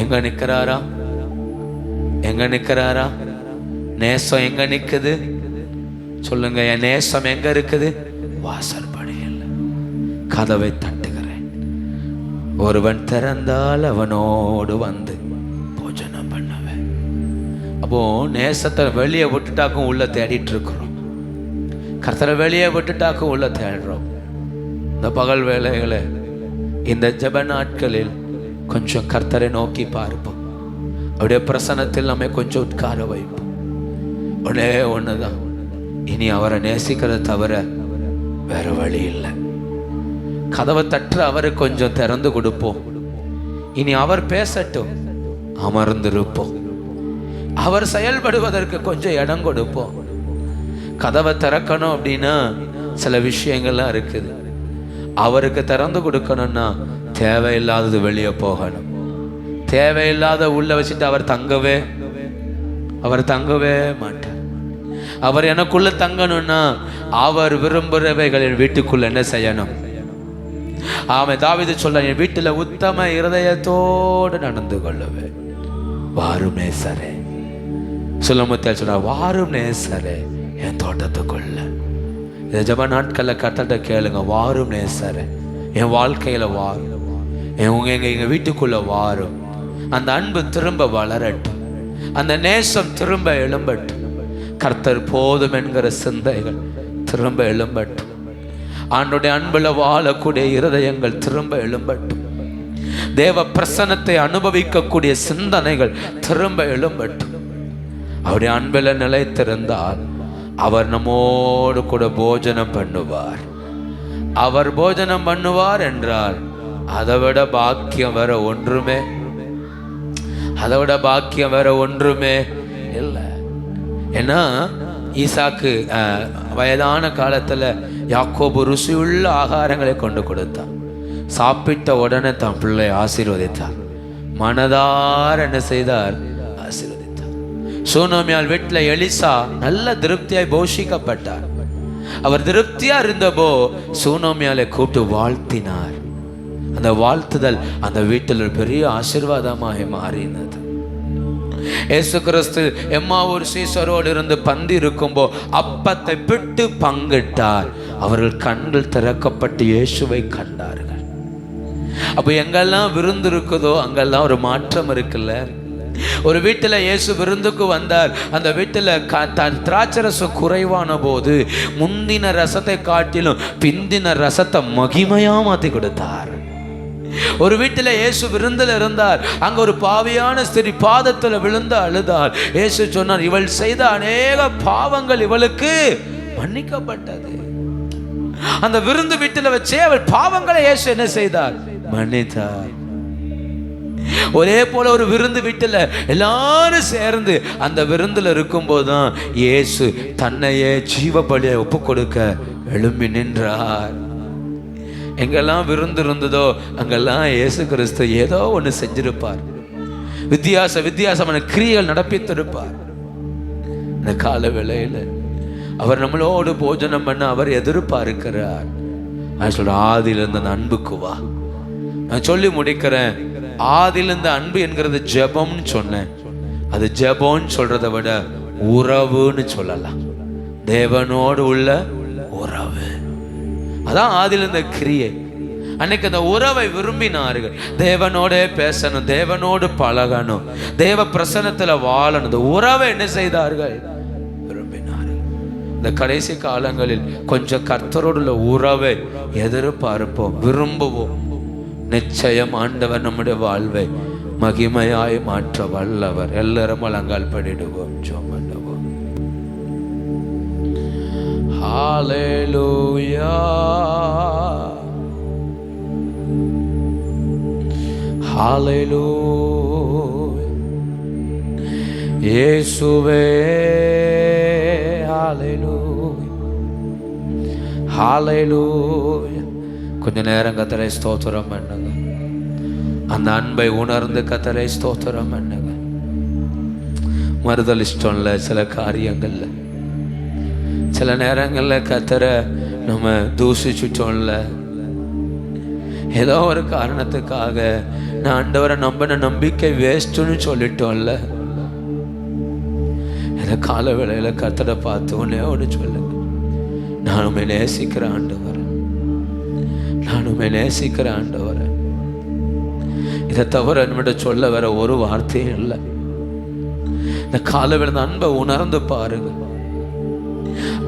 A: எங்க நிக்கிறாரா? எங்க நிக்கிறாரா? நேசம் எங்க நிக்குது சொல்லுங்க. என் நேசம் எங்க இருக்குது? வாசற்படியில் கதவை தட்டுகிறேன், ஒருவன் திறந்தால் அவனோடு வந்து போஜனம் பண்ணுவேன். அப்போ நேசத்தை வெளியே விட்டுட்டாக்கும் உள்ள தேடிட்டு இருக்கிறோம். கர்த்தரை வெளியே விட்டுட்டாக்கும் உள்ள தேடுறோம். இந்த பகல் வேளைகளை, இந்த ஜெப நாட்களில் கொஞ்சம் கர்த்தரை நோக்கி பார்ப்போம். அவருடைய பிரசன்னத்தில் நம்மை கொஞ்சம் உட்கார வைப்போம். ஒரே ஒண்ணுதான், இனி அவரை நேசிக்கிறத தவிர வேற வழி இல்லை. கதவை தட்டுற அவரை கொஞ்சம் திறந்து கொடுப்போம். இனி அவர் பேசட்டும், அமர்ந்திருப்போம். அவர் செயல்படுவதற்கு கொஞ்சம் இடம் கொடுப்போம். கதவை திறக்கணும் அப்படின்னா சில விஷயங்கள்லாம் இருக்குது. அவருக்கு திறந்து கொடுக்கணும்னா தேவையில்லாதது வெளியே போகணும். தேவையில்லாத உள்ள வச்சுட்டு அவர் தங்கவே மாட்டார். அவர் எனக்குள்ள தங்கணும்னா அவர் விரும்புகிறவைகளின் வீட்டுக்குள்ள என்ன செய்யணும்? ஆமாம், தாவீது சொல்ல, என் வீட்டுல உத்தம இருதயத்தோடு நடந்து கொள்ளுவேன். வாரும் நேசரே, சுலமுத்தேல் சொல்ற, வாரும் நேசரே என் தோட்டத்துக்குள்ள. இந்த ஜெப நாட்கள்ல கர்த்தர்ட்ட கேளுங்க, வாரும் நேசரே என் வாழ்க்கையில வாரும், எங்க வீட்டுக்குள்ள வாரும். அந்த அன்பு திரும்ப வளரட்டும், அந்த நேசம் திரும்ப எழும்பட்டும், கர்த்தர் போதும் என்கிற சிந்தைகள் திரும்ப எழும்பட்டும், ஆண்டோடைய அன்புல வாழக்கூடிய இருதயங்கள் திரும்ப எழும்பட்டும், தேவ பிரசன்னத்தை அனுபவிக்கக்கூடிய சிந்தனைகள் திரும்ப எழும்பட்டும். அவருடைய அன்பில நிலைத்திருந்தால் அவர் நம்மோடு கூட போஜனம் பண்ணுவார். அவர் போஜனம் பண்ணுவார் என்றால் அதை விட பாக்கியம் வேற ஒன்றுமே இல்லை. ஏன்னா ஈசாக்கு வயதான காலத்துல யாக்கோபு ருசியுள்ள ஆகாரங்களை கொண்டு கொடுத்தார். சாப்பிட்ட உடனே தன் பிள்ளை ஆசீர்வதித்தார். மனதார என்ன செய்தார்? ஆசீர்வதித்தார். சூனோமியால் வீட்டில் எலிசா நல்ல திருப்தியாய் போஷிக்கப்பட்டார். அவர் திருப்தியா இருந்தபோ சூனோமியாலை கூப்பிட்டு வாழ்த்தினார். அந்த வாழ்த்துதல் அந்த வீட்டில் ஒரு பெரிய ஆசீர்வாதமாக மாறினது. இயேசு கிறிஸ்து எம்மாவூர் சீசரோடு இருந்து பந்தி இருக்கும்போ அப்பத்தை பிட்டு பங்கிட்டார். அவர்கள் கண்கள் திறக்கப்பட்டு இயேசுவை கண்டார்கள். அப்போ எங்கெல்லாம் விருந்து இருக்குதோ அங்கெல்லாம் ஒரு மாற்றம் இருக்குல்ல. ஒரு வீட்டில் இயேசு விருந்துக்கு வந்தார். அந்த வீட்டில் திராட்சை ரசம் குறைவான போது முந்தின ரசத்தை காட்டிலும் பிந்தின ரசத்தை மகிமையா மாற்றி கொடுத்தார். ஒரு வீட்டில் இயேசு விருந்தில் இருந்தார். அங்க ஒரு பாவியான ஸ்திரீ பாதத்தில் விழுந்து அழுதார். இயேசு சொன்னார், இவள் செய்த அநேக பாவங்கள் இவளுக்கு மன்னிக்கப்பட்டது. அந்த விருந்து வீட்டில் வச்சே அவள் பாவங்களை இயேசு என்ன செய்தார்? மன்னித்தார். ஒரே போல ஒரு விருந்து வீட்டில் எல்லாரும் சேர்ந்து அந்த விருந்தில் இருக்கும்போது தான் இயேசு தன்னையே ஜீவ பலியை ஒப்பு கொடுக்க எழும்பி நின்றார். எங்கெல்லாம் விருந்து இருந்ததோ அங்கெல்லாம் இயேசு கிறிஸ்து ஏதோ ஒன்று செஞ்சிருப்பார். வித்தியாசமான கிரியைகள் நடப்பித்திருப்பார். இந்த கால வேளையில் அவர் நம்மளோடு போஜனம் பண்ண அவர் எதிர்பார்க்கிறார். சொல்ற ஆதியிலிருந்து அந்த அன்புக்கு வா. நான் சொல்லி முடிக்கிறேன். ஆதியிலிருந்து அன்பு என்கிறது ஜெபம்னு சொன்னேன். அது ஜெபம்னு சொல்றதை விட உறவுன்னு சொல்லலாம். தேவனோடு உள்ள உறவு, அதான் ஆதியிலிருந்த கிரியை. அன்னைக்கு அந்த உறவை விரும்பினார்கள். தேவனோட பேசணும், தேவனோடு பழகணும், தேவ பிரசன்னத்துல வாழணும். இந்த உறவை என்ன செய்தார்கள்? விரும்பினார்கள். இந்த கடைசி காலங்களில் கொஞ்சம் கர்த்தரோடு உள்ள உறவை எதிர்பார்ப்போம், விரும்புவோம். நிச்சயம் ஆண்டவர் நம்முடைய வாழ்வை மகிமையாய் மாற்ற வல்லவர். எல்லாரும் முழங்கால் படிடுவோம், ஜெபம் பண்ணுவோம். ஹல்லேலூயா, ஹல்லேலூயா, இயேசுவே ஹல்லேலூயா, ஹல்லேலூயா. கொஞ்ச நேரம் கர்த்தரை ஸ்தோத்திரம் பண்ணுங்க. அந்த அன்பை உணர்ந்து கர்த்தரை ஸ்தோத்திரம் பண்ணுங்க. மறுதல் இஷ்டம் இல்லை சில காரியங்கள்ல, சில நேரங்களில் கர்த்தரை நம்ம தூசிச்சுட்டோம்ல, ஏதோ ஒரு காரணத்துக்காக நான் ஆண்டவரை நம்பின நம்பிக்கை வேஸ்ட்டுன்னு சொல்லிட்டோம்ல. இந்த கால வேளையில கர்த்தரை பார்த்து உன்னையோடு சொல்லுங்க, நானுமே நேசிக்கிற ஆண்டவர், நானுமே நேசிக்கிற ஆண்டவர். இதை தவிர நம்மகிட்ட சொல்ல வேற ஒரு வார்த்தையும் இல்லை. இந்த காலவேளை அந்த அன்பை உணர்ந்து பாருங்க,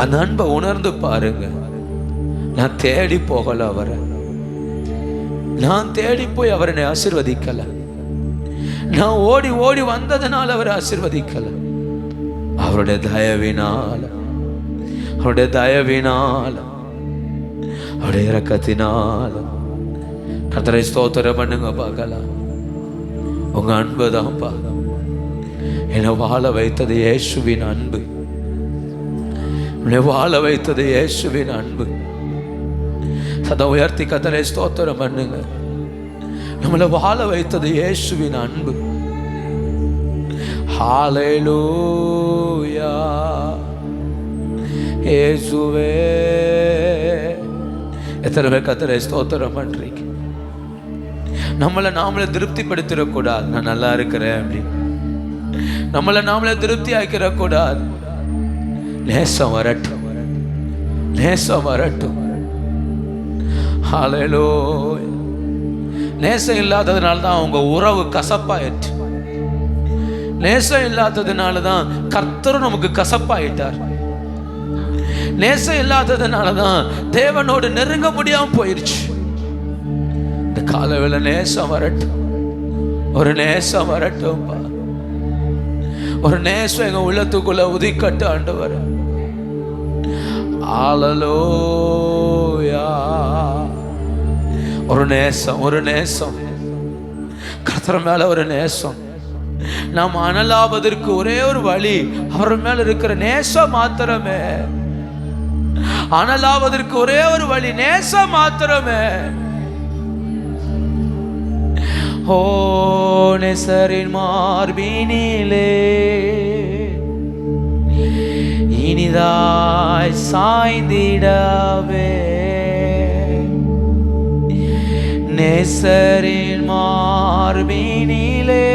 A: அந்த அன்பை உணர்ந்து பாருங்க. நான் தேடி போகல அவரை, நான் தேடி போய் அவர் என்னை ஆசீர்வதிக்கல, நான் ஓடி ஓடி வந்ததுனால அவரை ஆசீர்வதிக்கல. அவருடைய தயவினால, அவருடைய தயவினால, அவருடைய இரக்கத்தினால. கர்த்தரை ஸ்தோத்திரம் பண்ணுங்க பார்க்கலாம். உங்க அன்பு தான்ப்பா என்னை வாழ வைத்தது, இயேசுவின் அன்பு. என்னை வாழ வைத்தது இயேசுவின் அன்பு. சதா உயர்த்தி கர்த்தரை ஸ்தோத்திரம் பண்ணுங்க. நம்மளை வாழ வைத்தது இயேசுவின் அன்பு. ஹல்லேலூயா, இயேசுவே. எத்தனை பேர் கர்த்தரை ஸ்தோத்திரம் பண்றீங்க? நம்மளை நாமளை திருப்திப்படுத்திடக்கூடாது. நான் நல்லா இருக்கிறேன் அப்படின்னு நம்மளை நாமளை திருப்தி ஆக்கிடக்கூடாது. நேசம் வரட்டும், நேசம் வரட்டும். ஹல்லேலூயா. நேசம் இல்லாததுனால தான் அவங்க உறவு கசப்பாயிற்று. நேசம் இல்லாததுனால தான் கர்த்தரும் நமக்கு கசப்பாயிட்டார். நேசம் இல்லாததுனால தான் தேவனோடு நெருங்க முடியாம போயிருச்சு. இந்த காலவேளை நேசம் வரட்டும், ஒரு நேசம் வரட்டும், ஒரு நேசம் எங்க உள்ளத்துக்குள்ள உதிக்கட்டு ஆண்டவர். ஹல்லேலூயா. ஒரு நேசம், ஒரு நேசம், கர்த்தர் மேல ஒரு நேசம். நாம் அனலாவதற்கு ஒரே ஒரு வழி அவர் மேல இருக்கிற நேசம் மாத்திரமே. அனலாவதற்கு ஒரே ஒரு வழி நேசம் மாத்திரமே. ஓ நேசரின் மார்பினிலே இனிதாய் சாய்ந்திடவே, நேசரின் மார்பினிலே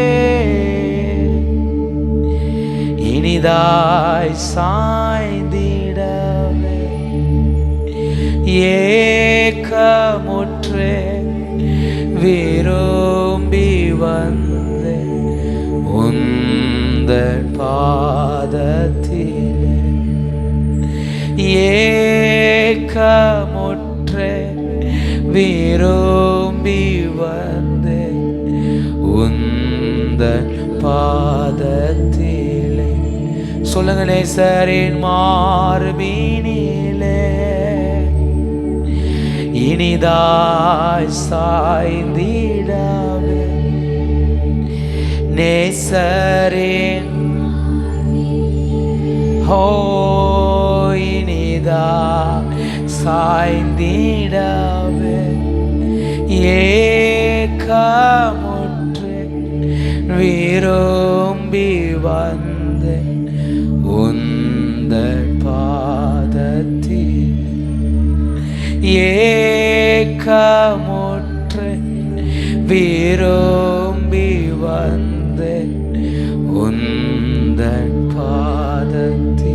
A: இனிதாய் சாய்ந்திடவே, ஏக்கமுற்றே விரும்பி வந்தே உந்தன் பாதத்திலே, ஏக்கமுற்றே விரும்பி வந்தே உந்தன் பாதத்திலே. சொல்லுங்க, நேசரின் மார்பினிலே இனிதாய் சாய்ந்திடவே, நேசரின் இனிதா சாய்ந்திடவே ஏக்கமுற்று விரும்பி வந்து உந்தன் பாதத்தில் ஏக்கமுற்று விரும்பி வந்து உந்தன் பாதத்தில்.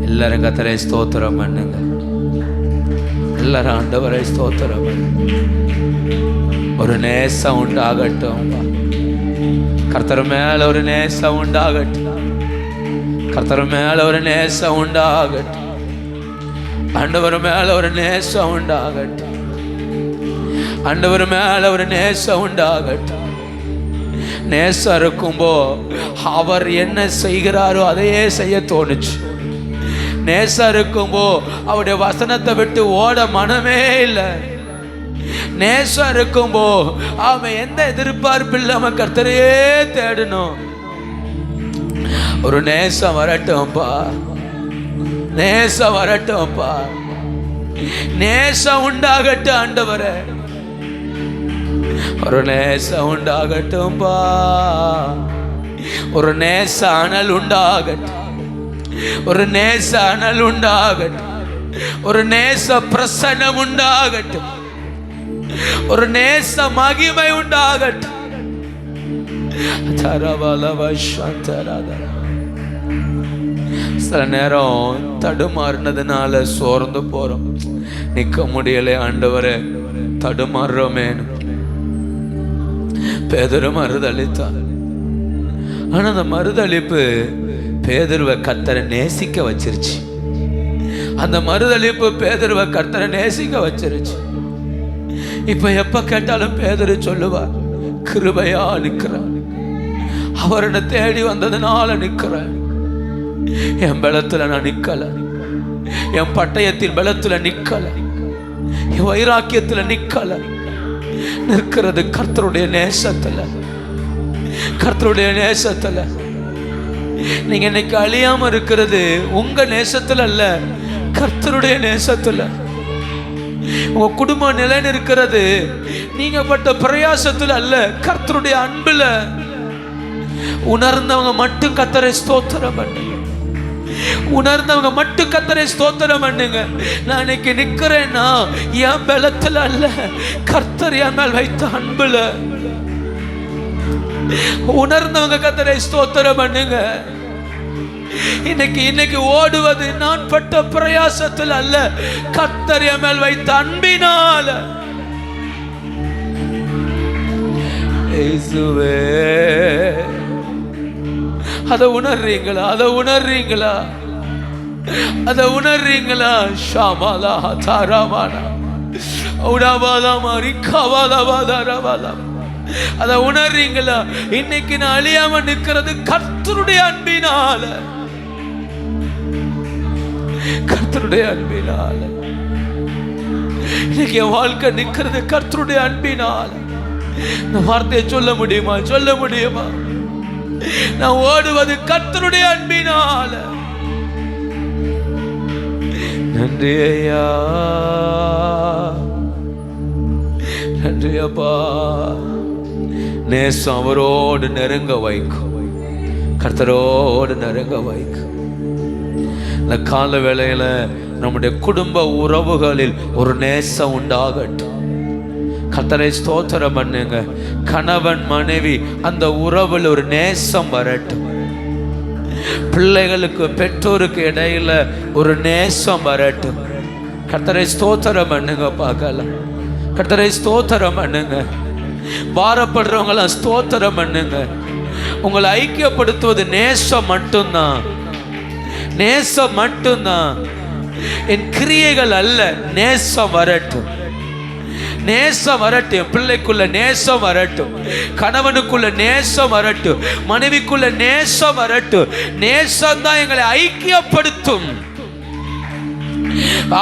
A: எல்லாரும் கர்த்தரை ஸ்தோத்திரம் பண்ணுங்க. எல்லாரும் ஆண்டவரை ஸ்தோத்திரம் பண்ணுங்க. ஒரு நேசம் உண்டாகட்டும். கர்த்தர் மேல ஒரு நேசம் உண்டாகட்டும். கர்த்தர் மேல ஒரு நேசம் உண்டாகட்டும். ஆண்டவர் மேல ஒரு நேசம் உண்டாகட்டும். ஆண்டவர் மேல ஒரு நேசம் உண்டாகட்டும். நேசம் இருக்கும்போ அவர் என்ன செய்கிறாரோ அதையே செய்ய தோணுச்சு. நேசம் இருக்கும்போ அவருடைய வசனத்தை விட்டு ஓட மனமே இல்லை. நேசம் இருக்கும்போ அவன் எந்த எதிர்பார்ப்பு இல்லாம கர்த்தரையே தேடணும். ஒரு நேசம் வரட்டும்பா, நேசம் வரட்டும்பா, நேசம் உண்டாகட்டும் ஆண்டவரே. ஒரு நேசம் உண்டாகட்டும்பா, ஒரு நேச அனல் உண்டாகட்டும், ஒரு நேச அனல் உண்டாகட்டும், ஒரு நேச பிரசன்னம் உண்டாகட்டும், ஒரு நேச மகிமை உண்டாகட்டும். சில நேரம் தடுமாறினதுனால சோர்ந்து போறோம், நிக்க முடியல ஆண்டவரே, தடுமாறுறோமே. பேதுரு மறுதளித்தான். ஆனா அந்த மறுதளிப்பு பேதுருவை கர்த்தரை நேசிக்க வச்சிருச்சு. அந்த மறுதளிப்பு பேதுருவை கர்த்தரை நேசிக்க வச்சிருச்சு. இப்ப எப்ப கேட்டாலும் பேதுரு சொல்லுவார், கிருபையா நிற்கிறேன், அவர் என்னை தேடி வந்ததுனால நிற்கிறேன். என் பலத்துல நான் நிக்கல, என் பட்டயத்தின் பலத்துல நிக்கல, என் வைராக்கியத்துல நிக்கல. நிற்கிறது கர்த்தருடைய நேசத்துல, கர்த்தருடைய நேசத்துல. நீங்க இன்னைக்கு அழியாம இருக்கிறது உங்க நேசத்துல அல்ல, கர்த்தருடைய நேசத்துல. உங்க குடும்பம் நிலைன்னு இருக்கிறது நீங்க பட்ட பிரயாசத்துல அல்ல, கர்த்தருடைய அன்புல. உணர்ந்தவங்க மட்டும் கர்த்தரை ஸ்தோத்திரம் பண்ணுங்க. உணர்ந்தவங்க மட்டும் கர்த்தரை ஸ்தோத்திரம் பண்ணுங்க. நான் இன்னைக்கு நிக்கிறேன்னா என் பலத்துல அல்ல, கர்த்தர் என் மேல் வைத்த அன்புல. உணர்ந்தவங்க கர்த்தரை ஸ்தோத்திரம் பண்ணுங்க. இன்னைக்கு ஓடுவது நான் பட்ட பிரயாசத்தில் அல்ல, கர்த்தர் என் மேல் வைத்த அன்பினால. இயேசுவே, அதை உணர்றீங்களா? அதை உணர்றீங்களா? அதை உணர்றீங்களா? ஷாமாலா தாராமானா உடாபாலா மாரி கவாலா வாதாரவாலா. அதை உணர்றீங்களா? இன்னைக்கு நான் அழியாம நிற்கிறது கர்த்தருடைய அன்பினால, கர்த்தருடைய அன்பினால. இன்னைக்கு என் வாழ்க்கை நிற்கிறது கர்த்தருடைய அன்பினால. இந்த வார்த்தையை சொல்ல முடியுமா? சொல்ல முடியுமா? நான் ஓடுவது கர்த்தருடைய அன்பினால. நன்றி ஐயா, நன்றி அப்பா. நேசம் அவரோடு நெருங்க வைக்கும், கர்த்தரோடு நெருங்க வைக்கும். இந்த கால வேளையில நம்முடைய குடும்ப உறவுகளில் ஒரு நேசம் உண்டாகட்டும். கர்த்தரை ஸ்தோத்திரம் பண்ணுங்க. கணவன் மனைவி அந்த உறவில் ஒரு நேசம் வரட்டும். பிள்ளைகளுக்கு பெற்றோருக்கு இடையில ஒரு நேசம் வரட்டும். கர்த்தரை ஸ்தோத்திரம் பண்ணுங்க. பார்க்கலாம், கர்த்தரை ஸ்தோத்திரம் பண்ணுங்க. பாரப்படுறவங்களாம் ஸ்தோத்திரம் பண்ணுங்க. உங்களை ஐக்கியப்படுத்துவது நேசம் மட்டும்தான், நேசம் மட்டும்தான். என் கிரியைகள் அல்ல. நேசம் வரட்டும், நேசம் வரட்டும். என் பிள்ளைக்குள்ள நேசம் வரட்டும், கணவனுக்குள்ள நேசம் வரட்டும், மனைவிக்குள்ள நேசம் வரட்டும். நேசம் தான் எங்களை ஐக்கியப்படுத்தும்.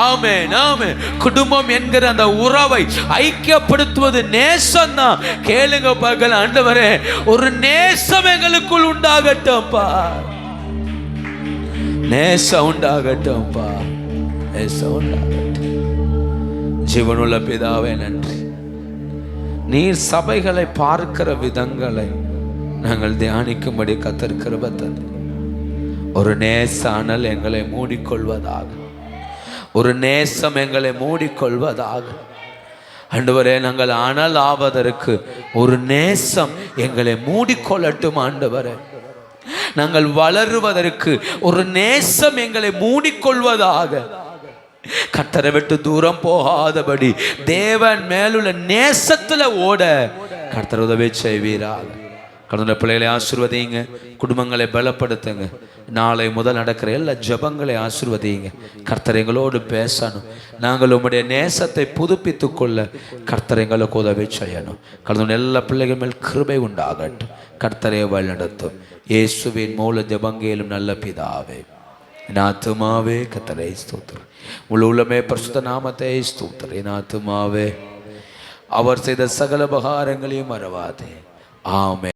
A: ஆமென் ஆமென். குடும்பம் என்கிற அந்த உறவை ஐக்கியப்படுத்துவது நேசம் தான். கேளுங்க பார்க்கலாம். ஆண்டவரே, ஒரு நேசம் எங்களுக்குள் உண்டாகட்டும்பா, நேசம் உண்டாகட்டும்பா, நேசம் உண்டாகட்டும். ஜீவனுள்ள பிதாவே நன்றி. நீர் சபைகளை பார்க்கிற விதங்களை நாங்கள் தியானிக்கும்படி கர்த்தர் கிருபை தந்து ஒரு நேச அனல் எங்களை மூடிக்கொள்வதாக, ஒரு நேசம் எங்களை மூடிக்கொள்வதாக. ஆண்டவரே, நாங்கள் அனல் ஆவதற்கு ஒரு நேசம் எங்களை மூடிக்கொள்ளட்டும். ஆண்டவரே, நாங்கள் வளருவதற்கு ஒரு நேசம் எங்களை மூடிக்கொள்வதாக. கர்த்தரை விட்டு தூரம் போகாதபடி தேவன் மேலுள்ள நேசத்துல ஓட கர்த்தர் உதவி செய்வீராக. கடந்த பிள்ளைகளை ஆசீர்வதிங்க, குடும்பங்களை பலப்படுத்துங்க. நாளை முதல் நடக்கிற எல்லா ஜபங்களை ஆசீர்வதிங்க. கர்த்தர் எங்களோடு பேசணும். நாங்கள் உம்முடைய நேசத்தை புதுப்பித்து கொள்ள கர்த்தர் எங்களுக்கு உதவி செய்யணும். கடந்த எல்லா பிள்ளைகள் மேல் கிருபை உண்டாகட்டும். கர்த்தரை வழிநடத்தும். இயேசுவின் மூல ஜபங்கேலும் நல்ல பிதாவே. என் ஆத்துமாவே கர்த்தரை ஸ்தோத்திரம். முழு உள்ளமே பரிசுத்த நாமத்தை ஸ்தோத்திரம். என் ஆத்துமாவே அவர் செய்த சகல உபகாரங்களையும் மறவாதே. ஆமென்.